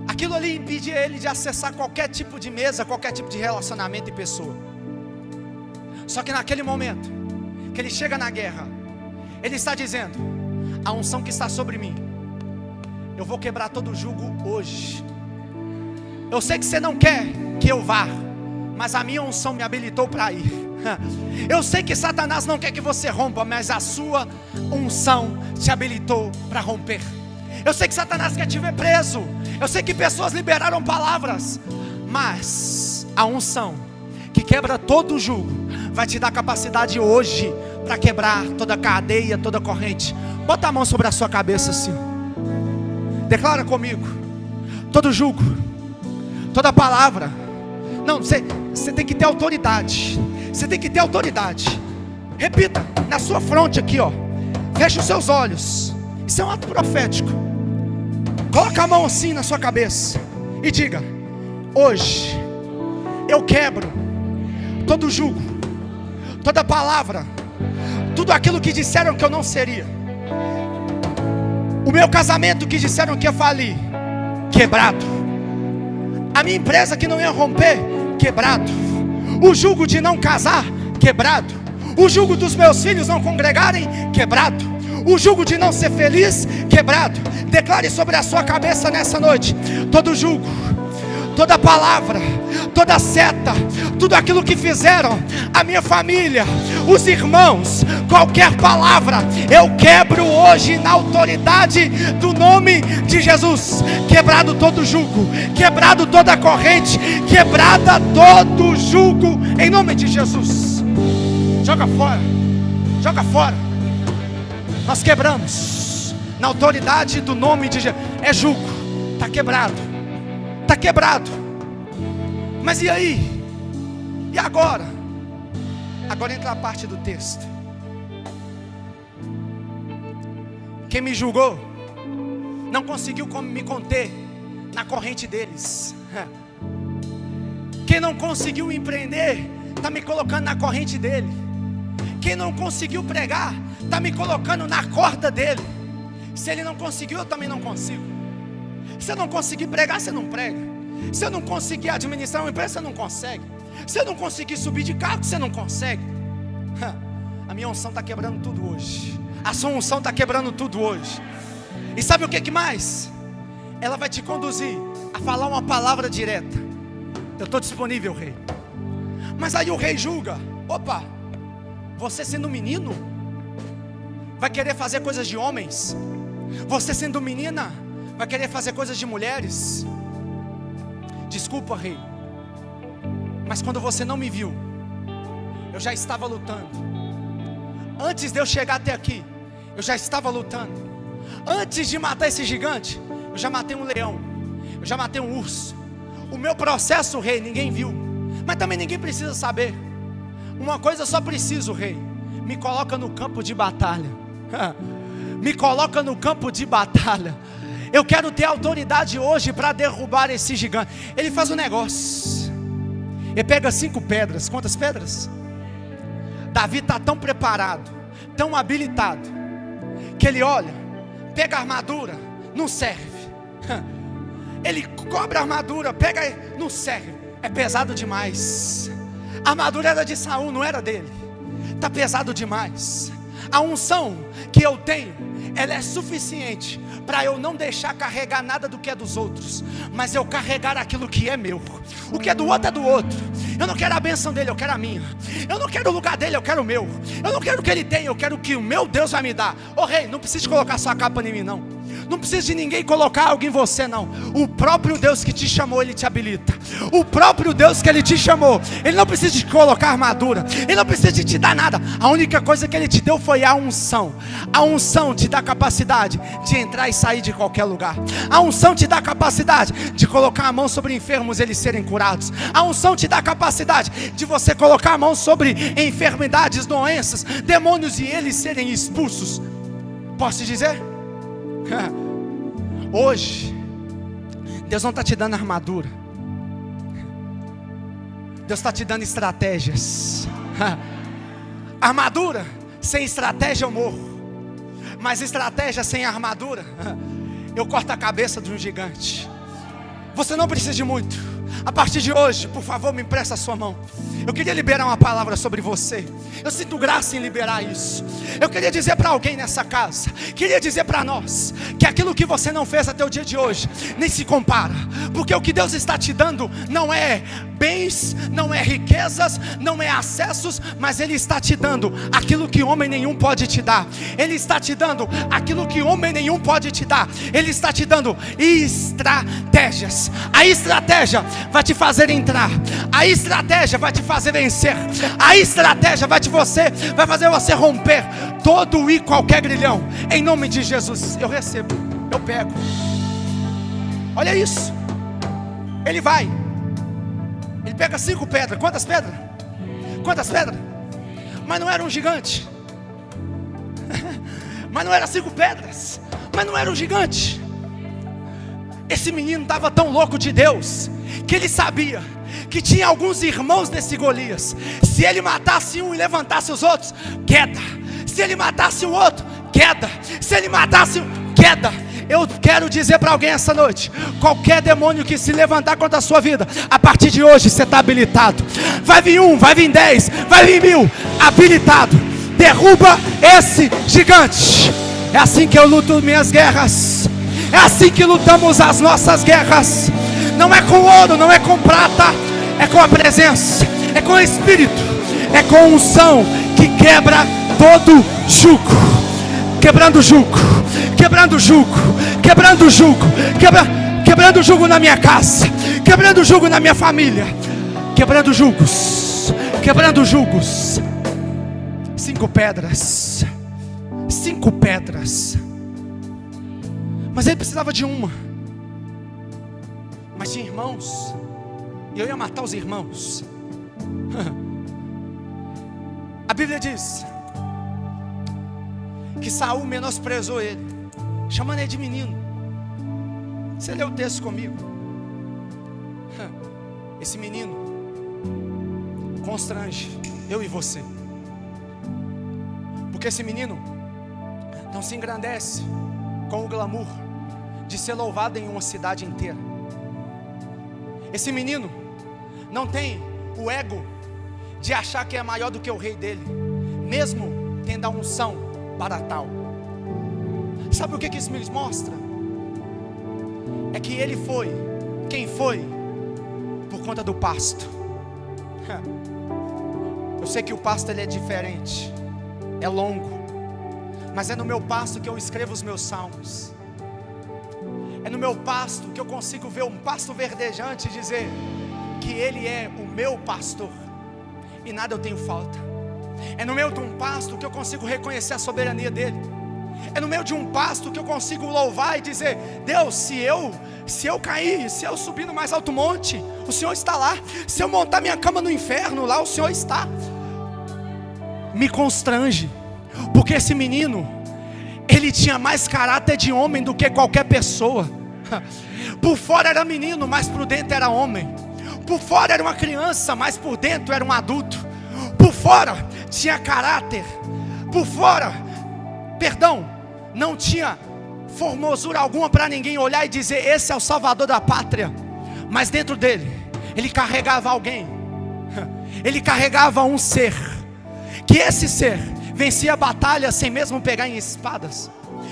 Aquilo ali impedia ele de acessar qualquer tipo de mesa, qualquer tipo de relacionamento e pessoa. Só que naquele momento que ele chega na guerra, ele está dizendo: a unção que está sobre mim, eu vou quebrar todo o jugo hoje. Eu sei que você não quer que eu vá, mas a minha unção me habilitou para ir. Eu sei que Satanás não quer que você rompa, mas a sua unção te habilitou para romper. Eu sei que Satanás quer te ver preso. Eu sei que pessoas liberaram palavras, mas a unção que quebra todo o jugo vai te dar capacidade hoje para quebrar toda cadeia, toda corrente. Bota a mão sobre a sua cabeça assim. Declara comigo: todo jugo, toda palavra. Não, você tem que ter autoridade. Você tem que ter autoridade. Repita na sua fronte aqui, ó. Feche os seus olhos. Isso é um ato profético. Coloca a mão assim na sua cabeça e diga: hoje eu quebro todo jugo, toda palavra, tudo aquilo que disseram que eu não seria. O meu casamento que disseram que ia falir, quebrado. A minha empresa que não ia romper, quebrado. O jugo de não casar, quebrado. O jugo dos meus filhos não congregarem, quebrado. O jugo de não ser feliz, quebrado. Declare sobre a sua cabeça nessa noite: todo jugo, toda palavra, toda seta, tudo aquilo que fizeram a minha família, os irmãos, qualquer palavra, eu quebro hoje na autoridade do nome de Jesus. Quebrado todo jugo, quebrado toda corrente, quebrada todo jugo, em nome de Jesus. Joga fora, joga fora. Nós quebramos na autoridade do nome de Jesus. É jugo, está quebrado, está quebrado. Mas e aí? E agora? Agora entra a parte do texto. Quem me julgou não conseguiu me conter na corrente deles. Quem não conseguiu empreender está me colocando na corrente dele. Quem não conseguiu pregar está me colocando na corda dele. Se ele não conseguiu, eu também não consigo. Se eu não conseguir pregar, você não prega. Se eu não conseguir administrar uma empresa, você não consegue. Se eu não conseguir subir de cargo, você não consegue. A minha unção está quebrando tudo hoje. A sua unção está quebrando tudo hoje. E sabe o que mais? Ela vai te conduzir a falar uma palavra direta: eu estou disponível, rei. Mas aí o rei julga: opa, você sendo menino, vai querer fazer coisas de homens. Você sendo menina, vai querer fazer coisas de mulheres. Desculpa, rei, mas quando você não me viu, eu já estava lutando. Antes de eu chegar até aqui, eu já estava lutando. Antes de matar esse gigante, eu já matei um leão, eu já matei um urso. O meu processo, rei, ninguém viu, mas também ninguém precisa saber. Uma coisa eu só preciso, rei: me coloca no campo de batalha. Me coloca no campo de batalha. Eu quero ter autoridade hoje para derrubar esse gigante. Ele faz um negócio, ele pega 5 pedras. Quantas pedras? Davi está tão preparado, tão habilitado, que ele olha, pega a armadura, não serve. Ele cobre a armadura, pega, não serve, é pesado demais. A armadura era de Saul, não era dele. Está pesado demais. A unção que eu tenho, ela é suficiente para eu não deixar carregar nada do que é dos outros, mas eu carregar aquilo que é meu. O que é do outro é do outro. Eu não quero a bênção dele, eu quero a minha. Eu não quero o lugar dele, eu quero o meu. Eu não quero o que ele tem, eu quero o que o meu Deus vai me dar. Ô rei, não precisa colocar sua capa em mim não. Não precisa de ninguém colocar algo em você não. O próprio Deus que te chamou, Ele te habilita. O próprio Deus que Ele te chamou, Ele não precisa de colocar armadura, Ele não precisa de te dar nada. A única coisa que Ele te deu foi a unção. A unção te dá capacidade de entrar e sair de qualquer lugar. A unção te dá capacidade de colocar a mão sobre enfermos, eles serem curados. A unção te dá capacidade de você colocar a mão sobre enfermidades, doenças, demônios e eles serem expulsos. Posso te dizer? Hoje Deus não está te dando armadura, Deus está te dando estratégias. Armadura sem estratégia eu morro, mas estratégia sem armadura eu corto a cabeça de um gigante. Você não precisa de muito. A partir de hoje, por favor, me empresta a sua mão. Eu queria liberar uma palavra sobre você. Eu sinto graça em liberar isso. Eu queria dizer para alguém nessa casa, queria dizer para nós, que aquilo que você não fez até o dia de hoje nem se compara. Porque o que Deus está te dando não é bens, não é riquezas, não é acessos, mas Ele está te dando aquilo que homem nenhum pode te dar. Ele está te dando aquilo que homem nenhum pode te dar. Ele está te dando estratégias. A estratégia vai te fazer entrar. A estratégia vai te fazer vencer. A estratégia vai fazer você romper todo e qualquer grilhão. Em nome de Jesus, eu recebo, eu pego. Olha isso. Ele pega 5 pedras. Quantas pedras? Quantas pedras? Mas não era um gigante. Mas não era 5 pedras. Mas não era um gigante. Esse menino estava tão louco de Deus, que ele sabia que tinha alguns irmãos desse Golias. Se ele matasse um e levantasse os outros, queda. Se ele matasse o outro, queda. Se ele matasse um, queda. Eu quero dizer para alguém essa noite: qualquer demônio que se levantar contra a sua vida, a partir de hoje você está habilitado. Vai vir 1, vai vir 10, vai vir 1000, habilitado. Derruba esse gigante. É assim que eu luto minhas guerras. É assim que lutamos as nossas guerras. Não é com ouro, não é com prata, é com a presença, é com o Espírito, é com a unção que quebra todo jugo. Quebrando o jugo, quebrando o jugo, quebrando o jugo, quebrando o jugo na minha casa, quebrando o jugo na minha família, quebrando jugos, quebrando jugos. 5 pedras, 5 pedras. Mas ele precisava de uma. Mas tinha irmãos, e eu ia matar os irmãos. A Bíblia diz que Saul menosprezou ele, chamando ele de menino. Você lê o texto comigo. Esse menino constrange eu e você, porque esse menino não se engrandece com o glamour de ser louvado em uma cidade inteira. Esse menino não tem o ego de achar que é maior do que o rei dele, mesmo tendo a unção para tal. Sabe o que isso me mostra? É que ele foi quem foi por conta do pasto. Eu sei que o pasto ele é diferente, é longo, mas é no meu pasto que eu escrevo os meus salmos. É no meu pasto que eu consigo ver um pasto verdejante e dizer que Ele é o meu pastor. e nada eu tenho falta. É no meio de um pasto que eu consigo reconhecer a soberania dele. É no meio de um pasto que eu consigo louvar e dizer: Deus, se eu cair, se eu subir no mais alto monte, o Senhor está lá. Se eu montar minha cama no inferno, lá o Senhor está. Me constrange, porque esse menino, ele tinha mais caráter de homem do que qualquer pessoa. Por fora era menino, mas por dentro era homem. Por fora era uma criança, mas por dentro era um adulto. Por fora tinha caráter. Por fora, não tinha formosura alguma para ninguém olhar e dizer: esse é o salvador da pátria. Mas dentro dele, ele carregava alguém. Ele carregava um ser, que esse ser vencia batalhas sem mesmo pegar em espadas.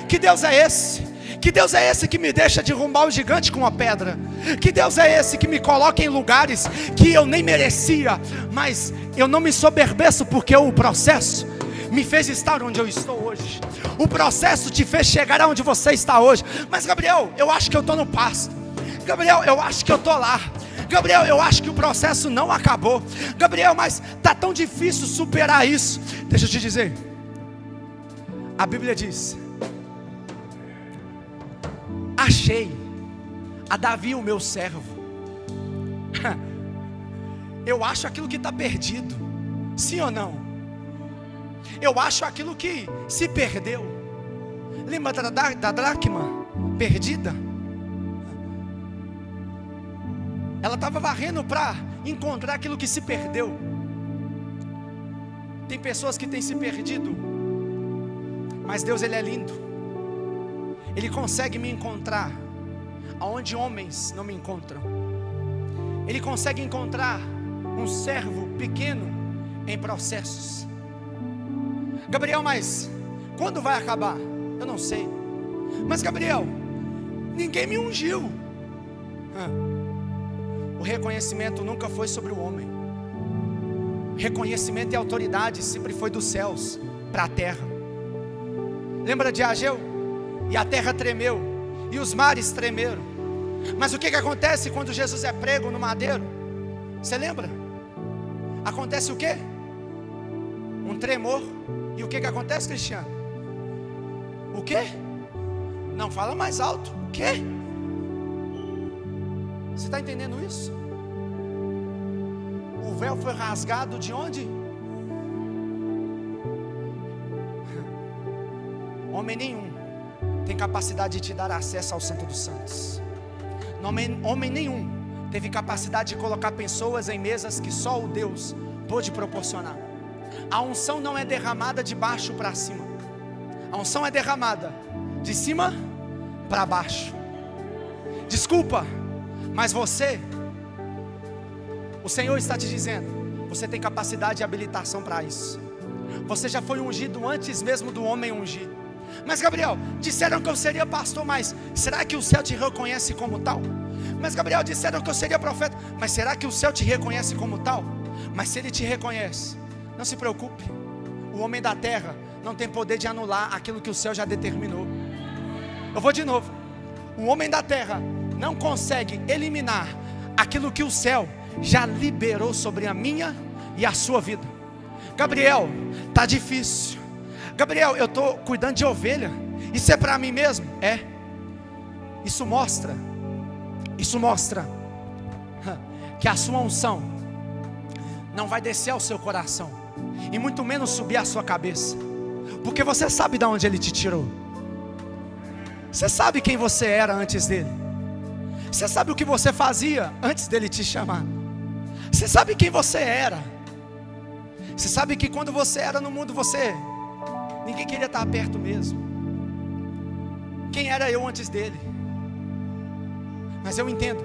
Que Deus é esse? Que Deus é esse que me deixa derrubar o gigante com uma pedra? Que Deus é esse que me coloca em lugares que eu nem merecia, mas eu não me soberbeço, porque o processo me fez estar onde eu estou hoje. O processo te fez chegar aonde você está hoje. Mas Gabriel, eu acho que eu estou no pasto. Gabriel, eu acho que eu estou lá. Gabriel, eu acho que o processo não acabou. Gabriel, mas está tão difícil superar isso. Deixa eu te dizer, a Bíblia diz: achei a Davi o meu servo. Eu acho aquilo que está perdido, sim ou não? Eu acho aquilo que se perdeu. Lembra da dracma perdida? Ela estava varrendo para encontrar aquilo que se perdeu. Tem pessoas que têm se perdido, mas Deus, Ele é lindo. Ele consegue me encontrar aonde homens não me encontram. Ele consegue encontrar um servo pequeno em processos. Gabriel, mas quando vai acabar? Eu não sei. Mas Gabriel, ninguém me ungiu. O reconhecimento nunca foi sobre o homem. Reconhecimento e autoridade sempre foi dos céus para a terra. Lembra de Ageu? E a terra tremeu, e os mares tremeram. Mas o que acontece quando Jesus é prego no madeiro? Você lembra? Acontece o quê? Um tremor. E o que acontece, Cristiano? O quê? Não, fala mais alto. O quê? Você está entendendo isso? O véu foi rasgado de onde? Homem nenhum tem capacidade de te dar acesso ao Santo dos Santos. Homem nenhum teve capacidade de colocar pessoas em mesas que só o Deus pôde proporcionar. A unção não é derramada de baixo para cima. A unção é derramada de cima para baixo. Desculpa, mas o Senhor está te dizendo, você tem capacidade e habilitação para isso. Você já foi ungido antes mesmo do homem ungir. Mas Gabriel, disseram que eu seria pastor, mas será que o céu te reconhece como tal? Mas Gabriel, disseram que eu seria profeta, mas será que o céu te reconhece como tal? Mas se ele te reconhece, não se preocupe. O homem da terra não tem poder de anular aquilo que o céu já determinou. Eu vou de novo. O homem da terra não consegue eliminar aquilo que o céu já liberou sobre a minha e a sua vida. Gabriel, está difícil. Gabriel, eu estou cuidando de ovelha. Isso é para mim mesmo? É. Isso mostra que a sua unção não vai descer ao seu coração, e muito menos subir à sua cabeça, porque você sabe de onde Ele te tirou. Você sabe quem você era antes dele. Você sabe o que você fazia antes dele te chamar. Você sabe quem você era. Você sabe que quando você era no mundo, ninguém queria estar perto mesmo. Quem era eu antes dele? Mas eu entendo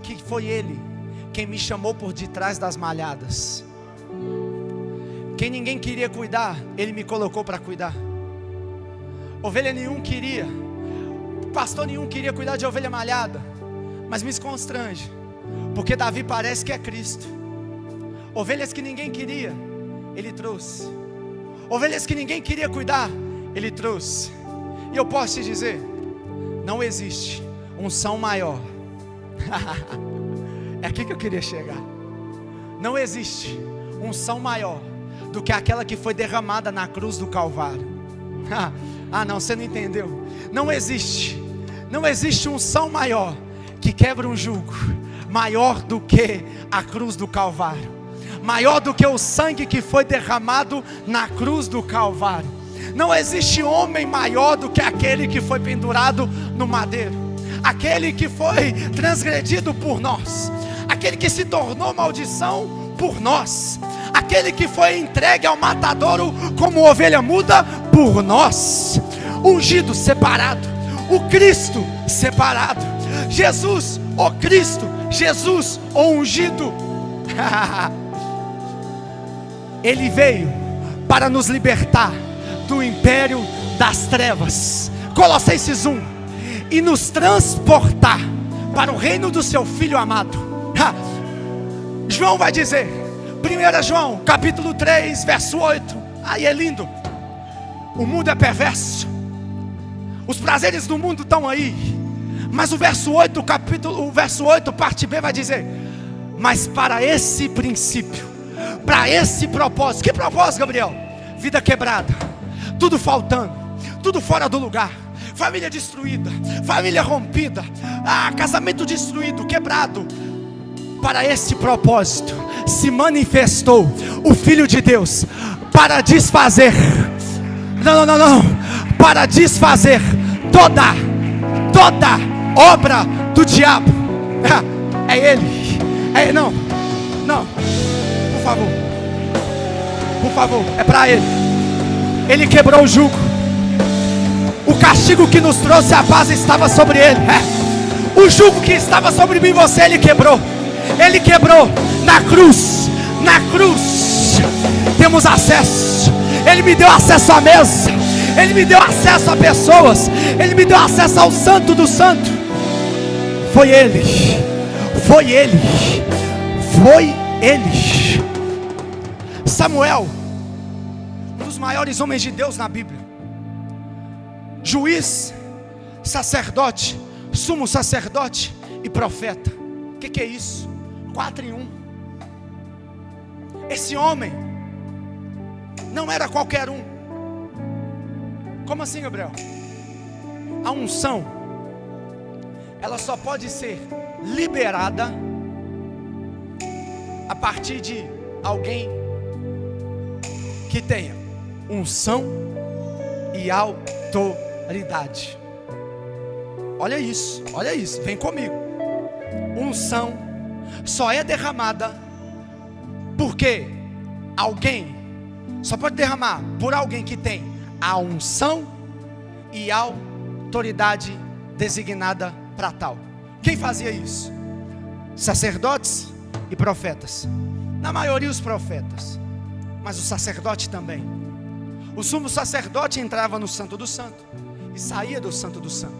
que foi Ele quem me chamou por detrás das malhadas. Quem ninguém queria cuidar, Ele me colocou para cuidar. Ovelha nenhum queria, pastor nenhum queria cuidar de ovelha malhada. Mas me constrange, porque Davi parece que é Cristo. Ovelhas que ninguém queria, Ele trouxe. Ovelhas que ninguém queria cuidar, Ele trouxe. E eu posso te dizer, não existe unção maior. É aqui que eu queria chegar. Não existe unção maior do que aquela que foi derramada na cruz do Calvário. Não, você não entendeu. Não existe unção maior que quebra um jugo, maior do que a cruz do Calvário, maior do que o sangue que foi derramado na cruz do Calvário. Não existe homem maior do que aquele que foi pendurado no madeiro, aquele que foi transgredido por nós, aquele que se tornou maldição por nós, aquele que foi entregue ao matadouro como ovelha muda por nós, ungido, separado, o Cristo separado, Jesus, o Cristo, Jesus, o ungido. Ele veio para nos libertar do império das trevas, Colossenses 1, e nos transportar para o reino do seu Filho amado. João vai dizer, 1 João capítulo 3 verso 8, aí é lindo. O mundo é perverso, os prazeres do mundo estão aí, mas o verso 8, parte B vai dizer, mas para esse princípio, para esse propósito. Que propósito, Gabriel? Vida quebrada, tudo faltando, tudo fora do lugar, família destruída, família rompida, casamento destruído, quebrado. Para esse propósito se manifestou o Filho de Deus, para desfazer, para desfazer toda obra do diabo. É Ele, não, por favor, é para Ele. Ele quebrou o jugo, o castigo que nos trouxe a paz estava sobre Ele. O jugo que estava sobre mim e você, Ele quebrou. Ele quebrou na cruz. Temos acesso. Ele me deu acesso à mesa, Ele me deu acesso a pessoas, Ele me deu acesso ao Santo do Santo. Foi Ele. Samuel, um dos maiores homens de Deus na Bíblia, juiz, sacerdote, sumo sacerdote e profeta. O que é isso? 4 em 1. Esse homem não era qualquer um. Como assim, Gabriel? A unção, ela só pode ser liberada a partir de alguém que tenha unção e autoridade. Olha isso, vem comigo. Unção só é derramada porque alguém, só pode derramar por alguém que tem a unção e a autoridade designada para tal. Quem fazia isso? Sacerdotes e profetas. Na maioria os profetas, mas o sacerdote também. O sumo sacerdote entrava no Santo do Santo e saía do Santo do Santo,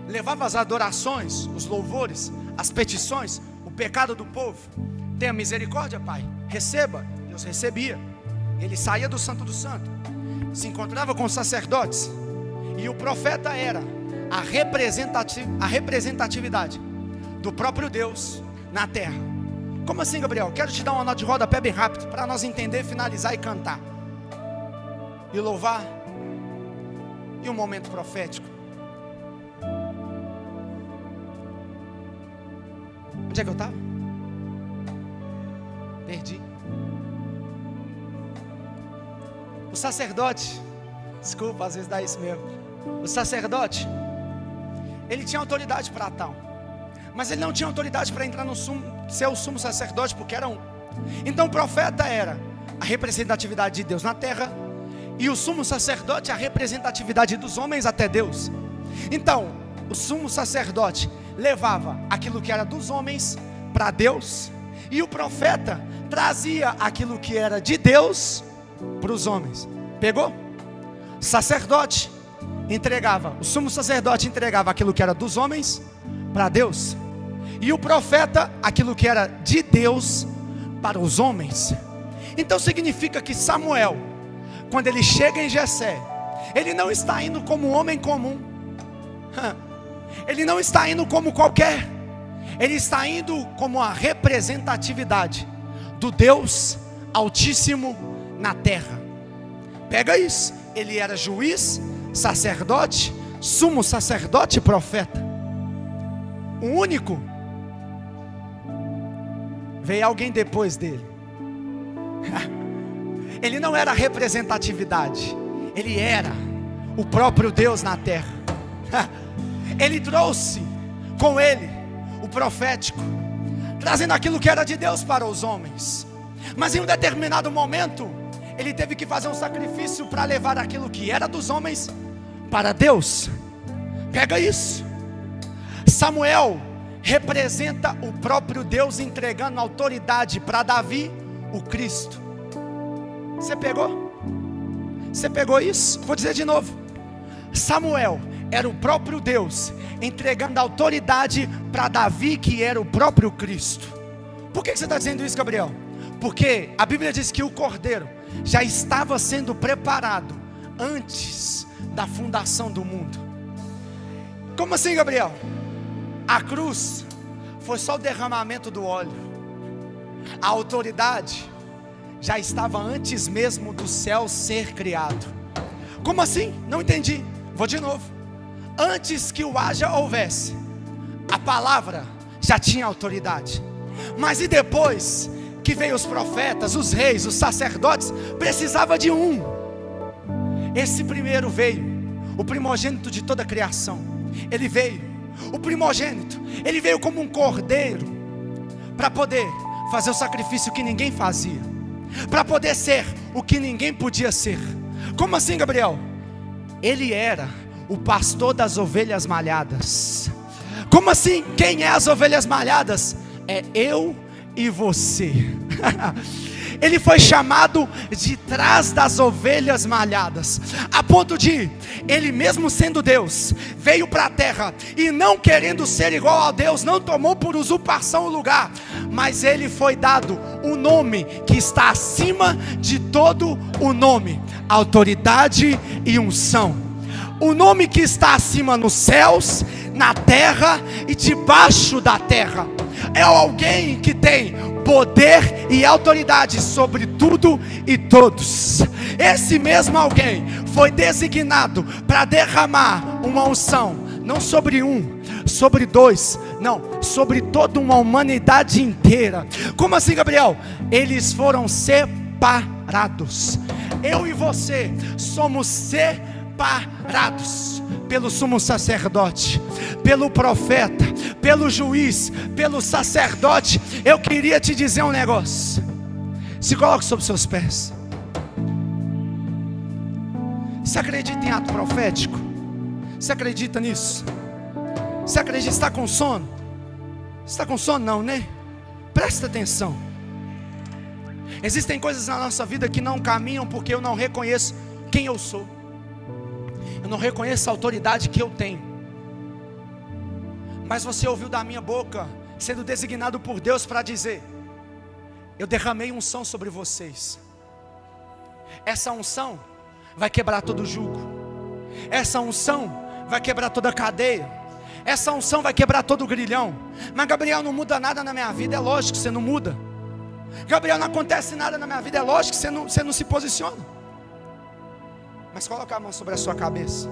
levava as adorações, os louvores, as petições, o pecado do povo. Tenha misericórdia, Pai, receba. Deus recebia. Ele saía do Santo do Santo, se encontrava com os sacerdotes, e o profeta era a representatividade do próprio Deus na terra. Como assim, Gabriel? Quero te dar uma nota de rodapé bem rápido, para nós entender, finalizar e cantar e louvar, e um momento profético. Onde é que eu estava? Perdi. O sacerdote, desculpa, às vezes dá isso mesmo. O sacerdote, ele tinha autoridade para tal, mas ele não tinha autoridade para entrar no ser o sumo sacerdote, porque era um. Então o profeta era a representatividade de Deus na terra, e o sumo sacerdote a representatividade dos homens até Deus. Então o sumo sacerdote levava aquilo que era dos homens para Deus, e o profeta trazia aquilo que era de Deus para os homens. Pegou? Sacerdote entregava, o sumo sacerdote entregava aquilo que era dos homens para Deus, e o profeta aquilo que era de Deus para os homens. Então significa que Samuel, quando ele chega em Jessé, ele não está indo como um homem comum, ele não está indo como qualquer, ele está indo como a representatividade do Deus Altíssimo na terra. Pega isso. Ele era juiz, sacerdote, sumo sacerdote e profeta. O único. Veio alguém depois dele. Ele não era representatividade, ele era o próprio Deus na terra. Ele trouxe com ele o profético, trazendo aquilo que era de Deus para os homens. Mas em um determinado momento, ele teve que fazer um sacrifício para levar aquilo que era dos homens para Deus. Pega isso. Samuel representa o próprio Deus entregando autoridade para Davi, o Cristo. Você pegou? Você pegou isso? Vou dizer de novo. Samuel era o próprio Deus entregando autoridade para Davi, que era o próprio Cristo. Por que você está dizendo isso, Gabriel? Porque a Bíblia diz que o Cordeiro já estava sendo preparado antes da fundação do mundo. Como assim, Gabriel? A cruz foi só o derramamento do óleo. A autoridade já estava antes mesmo do céu ser criado. Como assim? Não entendi. Vou de novo. Antes que o haja houvesse, a palavra já tinha autoridade. Mas e depois que veio os profetas, os reis, os sacerdotes, precisava de um. Esse primeiro veio, o primogênito de toda a criação. Ele veio, o primogênito, ele veio como um cordeiro, para poder fazer o sacrifício que ninguém fazia, para poder ser o que ninguém podia ser. Como assim, Gabriel? Ele era o pastor das ovelhas malhadas. Como assim? Quem é as ovelhas malhadas? É eu e você. Ele foi chamado de trás das ovelhas malhadas, a ponto de, ele mesmo sendo Deus, veio para a terra, e não querendo ser igual a Deus, não tomou por usurpação o lugar, mas ele foi dado o nome que está acima de todo o nome, autoridade e unção. O nome que está acima nos céus, na terra e debaixo da terra. É alguém que tem poder e autoridade sobre tudo e todos. Esse mesmo alguém foi designado para derramar uma unção, não sobre um, sobre dois, não, sobre toda uma humanidade inteira. Como assim, Gabriel? Eles foram separados. Eu e você somos separados pelo sumo sacerdote, pelo profeta, pelo juiz, pelo sacerdote. Eu queria te dizer um negócio. Se coloque sobre seus pés. Você acredita em ato profético? Você acredita nisso? Você acredita? Está com sono? Está com sono não, né? Presta atenção. Existem coisas na nossa vida que não caminham porque eu não reconheço quem eu sou. Eu não reconheço a autoridade que eu tenho. Mas você ouviu da minha boca, sendo designado por Deus para dizer: eu derramei unção sobre vocês. Essa unção vai quebrar todo jugo. Essa unção vai quebrar toda cadeia. Essa unção vai quebrar todo grilhão. Mas Gabriel, não muda nada na minha vida. É lógico que você não muda. Gabriel, não acontece nada na minha vida. É lógico que você não se posiciona. Mas coloca a mão sobre a sua cabeça.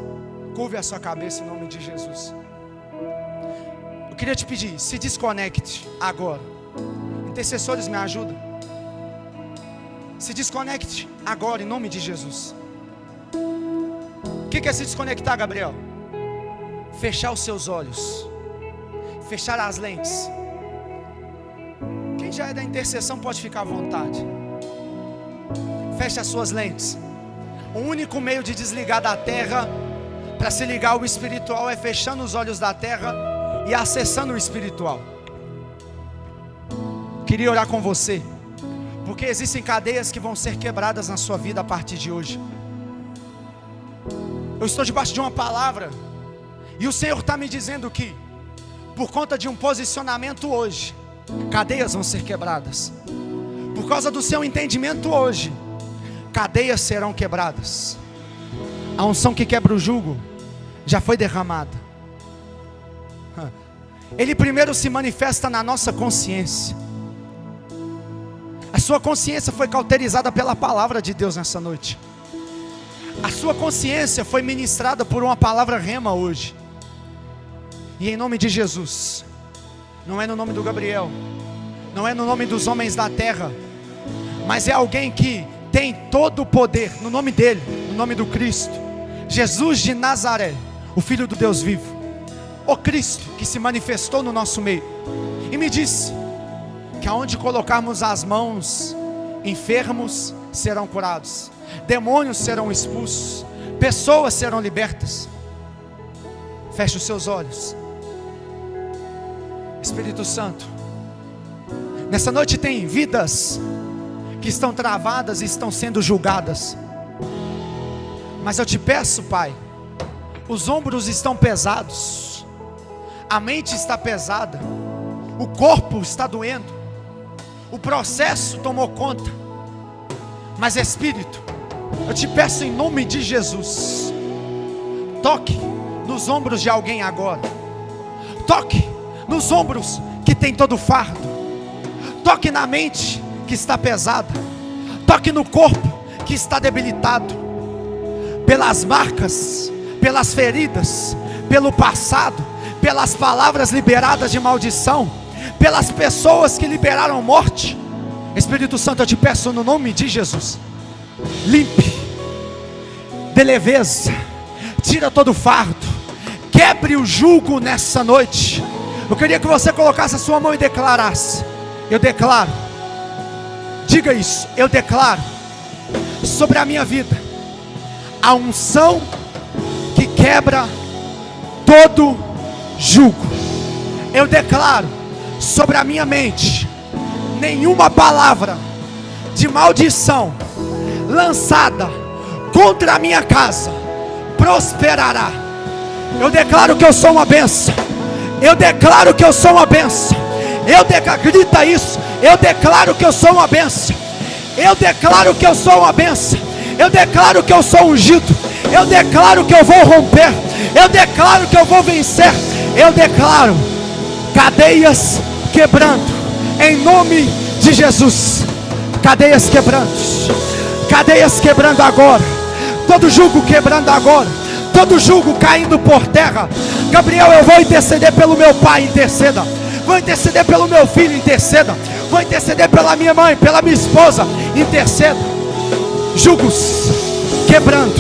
Curve a sua cabeça em nome de Jesus. Eu queria te pedir, se desconecte agora. Intercessores, me ajudam. Se desconecte agora em nome de Jesus. O que é se desconectar, Gabriel? Fechar os seus olhos, fechar as lentes. Quem já é da intercessão pode ficar à vontade. Feche as suas lentes. O único meio de desligar da terra para se ligar ao espiritual é fechando os olhos da terra e acessando o espiritual. Queria orar com você, porque existem cadeias que vão ser quebradas na sua vida a partir de hoje. Eu estou debaixo de uma palavra, e o Senhor está me dizendo que, por conta de um posicionamento hoje, cadeias vão ser quebradas. Por causa do seu entendimento hoje, cadeias serão quebradas. A unção que quebra o jugo já foi derramada. Ele primeiro se manifesta na nossa consciência. A sua consciência foi cauterizada pela palavra de Deus nessa noite. A sua consciência foi ministrada por uma palavra rema hoje. E em nome de Jesus, não é no nome do Gabriel, não é no nome dos homens da terra, mas é alguém que tem todo o poder, no nome dele, no nome do Cristo, Jesus de Nazaré, o Filho do Deus vivo, o Cristo que se manifestou no nosso meio, e me disse, que aonde colocarmos as mãos, enfermos serão curados, demônios serão expulsos, pessoas serão libertas. Feche os seus olhos. Espírito Santo, nessa noite tem vidas que estão travadas e estão sendo julgadas, mas eu te peço, Pai, os ombros estão pesados, a mente está pesada, o corpo está doendo, o processo tomou conta, mas Espírito, eu te peço em nome de Jesus, toque nos ombros de alguém agora, toque nos ombros que tem todo o fardo, toque na mente que está pesada, toque no corpo que está debilitado, pelas marcas, pelas feridas, pelo passado, pelas palavras liberadas de maldição, pelas pessoas que liberaram morte. Espírito Santo, eu te peço no nome de Jesus, limpe, dê leveza, tira todo o fardo, quebre o jugo nessa noite. Eu queria que você colocasse a sua mão e declarasse: eu declaro, diga isso, eu declaro sobre a minha vida a unção que quebra todo jugo. Eu declaro sobre a minha mente, nenhuma palavra de maldição lançada contra a minha casa prosperará. Eu declaro que eu sou uma bênção. Eu declaro que eu sou uma bênção. Grita isso. Eu declaro que eu sou uma bênção. Eu declaro que eu sou uma bênção. Eu declaro que eu sou ungido. Eu declaro que eu vou romper. Eu declaro que eu vou vencer. Eu declaro cadeias quebrando, em nome de Jesus. Cadeias quebrando. Cadeias quebrando agora. Todo jugo quebrando agora. Todo jugo caindo por terra. Gabriel, eu vou interceder pelo meu pai, interceda. Vou interceder pelo meu filho, interceda. Vou interceder pela minha mãe, pela minha esposa, interceda. Jugos quebrando.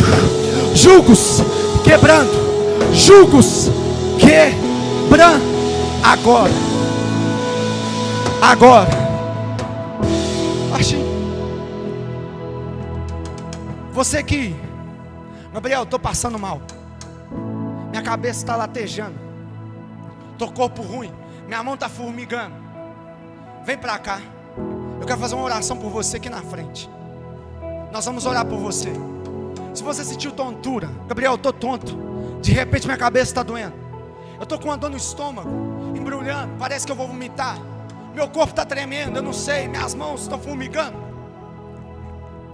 Jugos quebrando. Jugos quebrando. Agora. Agora. Achei. Você que, Gabriel, estou passando mal, minha cabeça está latejando, estou corpo ruim, minha mão está formigando, vem para cá, eu quero fazer uma oração por você aqui na frente. Nós vamos orar por você. Se você sentiu tontura, Gabriel, eu estou tonto, de repente minha cabeça está doendo, eu estou com uma dor no estômago, embrulhando, parece que eu vou vomitar, meu corpo está tremendo, eu não sei, minhas mãos estão formigando.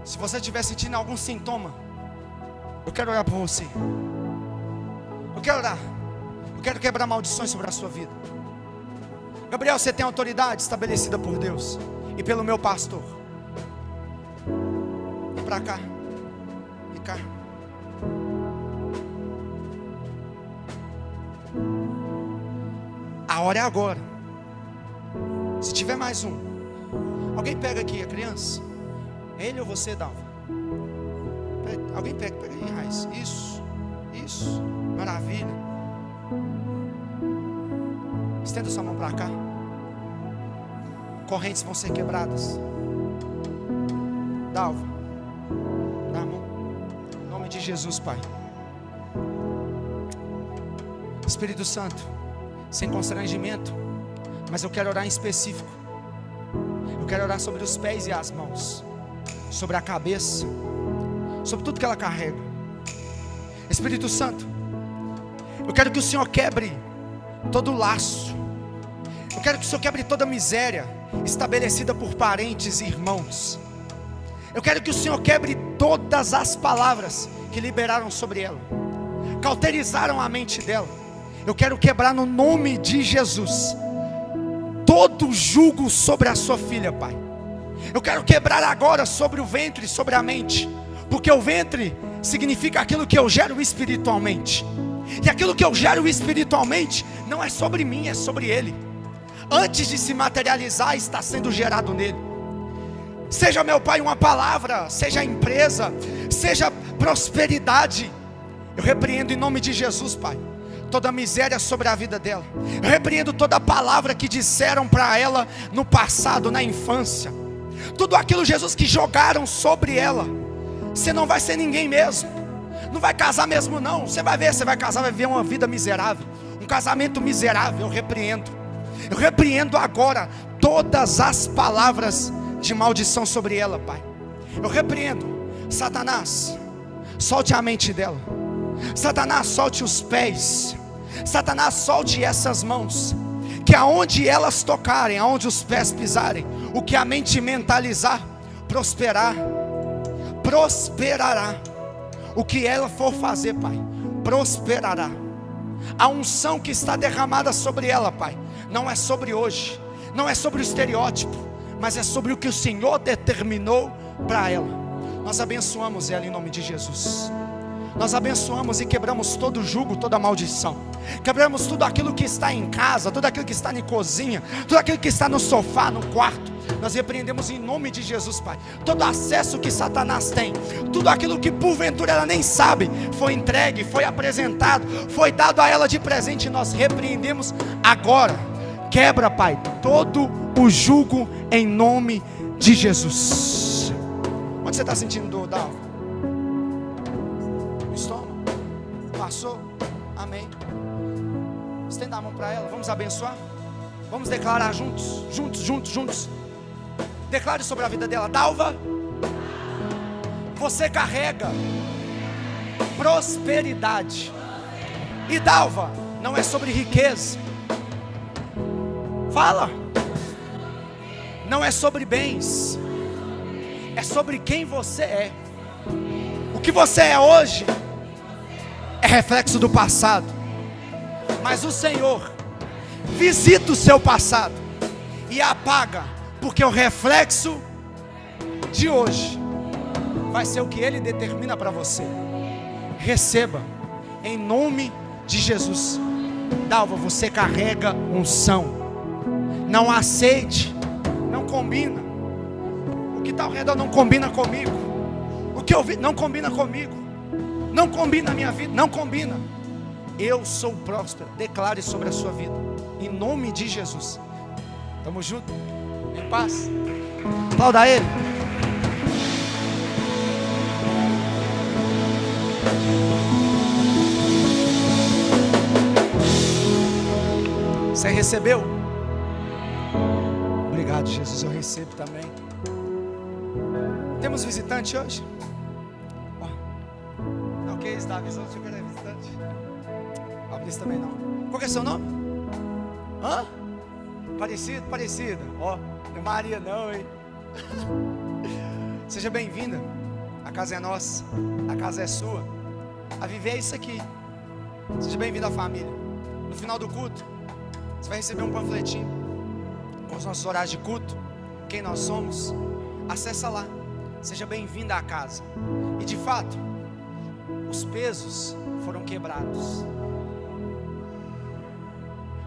Se você estiver sentindo algum sintoma, eu quero orar por você. Eu quero orar. Eu quero quebrar maldições sobre a sua vida. Gabriel, você tem autoridade estabelecida por Deus e pelo meu pastor. Vem para cá. Vem cá. A hora é agora. Se tiver mais um, alguém pega aqui a criança. É ele ou você, Dalva? Alguém pega aí, Raiz. Isso, maravilha. Estenda sua mão para cá. Correntes vão ser quebradas. Dalva, dá a mão. Em nome de Jesus, Pai. Espírito Santo, sem constrangimento, mas eu quero orar em específico. Eu quero orar sobre os pés e as mãos, sobre a cabeça, sobre tudo que ela carrega. Espírito Santo, eu quero que o Senhor quebre todo laço. Eu quero que o Senhor quebre toda miséria estabelecida por parentes e irmãos. Eu quero que o Senhor quebre todas as palavras que liberaram sobre ela, cauterizaram a mente dela. Eu quero quebrar no nome de Jesus todo jugo sobre a sua filha, Pai. Eu quero quebrar agora sobre o ventre, sobre a mente, porque o ventre significa aquilo que eu gero espiritualmente, e aquilo que eu gero espiritualmente não é sobre mim, é sobre Ele. Antes de se materializar, está sendo gerado nele. Seja, meu Pai, uma palavra, seja empresa, seja prosperidade, eu repreendo em nome de Jesus, Pai, toda miséria sobre a vida dela. Eu repreendo toda palavra que disseram para ela no passado, na infância. Tudo aquilo, Jesus, que jogaram sobre ela. Você não vai ser ninguém mesmo. Não vai casar mesmo não. Você vai ver, você vai casar, vai viver uma vida miserável, um casamento miserável. Eu repreendo agora todas as palavras de maldição sobre ela, Pai. Eu repreendo. Satanás, solte a mente dela. Satanás, solte os pés. Satanás, solte essas mãos, que aonde elas tocarem, aonde os pés pisarem, o que a mente mentalizar, prosperará. O que ela for fazer, Pai, prosperará. A unção que está derramada sobre ela, Pai, não é sobre hoje, não é sobre o estereótipo, mas é sobre o que o Senhor determinou para ela. Nós abençoamos ela em nome de Jesus. Nós abençoamos e quebramos todo jugo, toda maldição. Quebramos tudo aquilo que está em casa, tudo aquilo que está na cozinha, tudo aquilo que está no sofá, no quarto. Nós repreendemos em nome de Jesus, Pai, todo acesso que Satanás tem, tudo aquilo que porventura ela nem sabe, foi entregue, foi apresentado, foi dado a ela de presente. Nós repreendemos agora. Quebra, Pai, todo o jugo em nome de Jesus. Onde você está sentindo dor, Dalva? No estômago? Passou? Amém. Estenda a mão para ela, vamos abençoar. Vamos declarar juntos. Declare sobre a vida dela. Dalva, você carrega prosperidade. E Dalva, não é sobre riqueza. Fala. Não é sobre bens. É sobre quem você é. O que você é hoje é reflexo do passado. Mas o Senhor visita o seu passado e apaga, porque o reflexo de hoje vai ser o que Ele determina para você. Receba em nome de Jesus. Dalva, você carrega unção. Não aceite, não combina. O que está ao redor não combina comigo. O que eu vi não combina comigo. Não combina a minha vida, não combina. Eu sou próspero. Declare sobre a sua vida em nome de Jesus. Tamo junto, em paz. Aplauda Ele. Você recebeu? Obrigado, Jesus, eu recebo também. Temos visitante hoje? Não, que isso, Davi, não sei que é visitante. Fabrício também não. Qual que é seu nome? Hã? Parecida. Ó, não é Maria não, hein? Seja bem-vinda. A casa é nossa, a casa é sua. A viver é isso aqui. Seja bem-vindo à família. No final do culto, você vai receber um panfletinho com os nossos horários de culto, quem nós somos. Acessa lá. Seja bem-vinda à casa. E de fato, os pesos foram quebrados.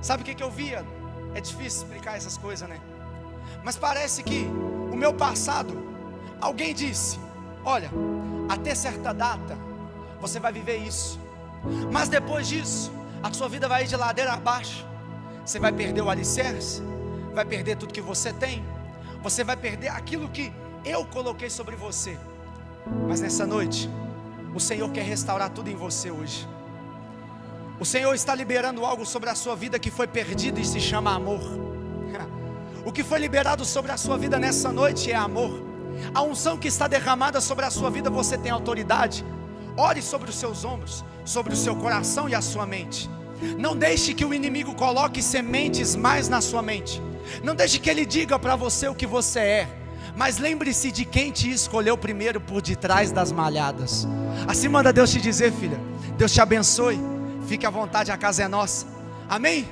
Sabe o que eu via? É difícil explicar essas coisas, né? Mas parece que o meu passado, alguém disse: olha, até certa data você vai viver isso, mas depois disso a sua vida vai ir de ladeira abaixo. Você vai perder o alicerce, vai perder tudo que você tem, você vai perder aquilo que eu coloquei sobre você. Mas nessa noite, o Senhor quer restaurar tudo em você hoje. O Senhor está liberando algo sobre a sua vida que foi perdido e se chama amor. O que foi liberado sobre a sua vida nessa noite é amor. A unção que está derramada sobre a sua vida, você tem autoridade. Ore sobre os seus ombros, sobre o seu coração e a sua mente. Não deixe que o inimigo coloque sementes mais na sua mente. Não deixe que ele diga para você o que você é. Mas lembre-se de quem te escolheu primeiro por detrás das malhadas. Assim manda Deus te dizer, filha. Deus te abençoe. Fique à vontade, a casa é nossa. Amém?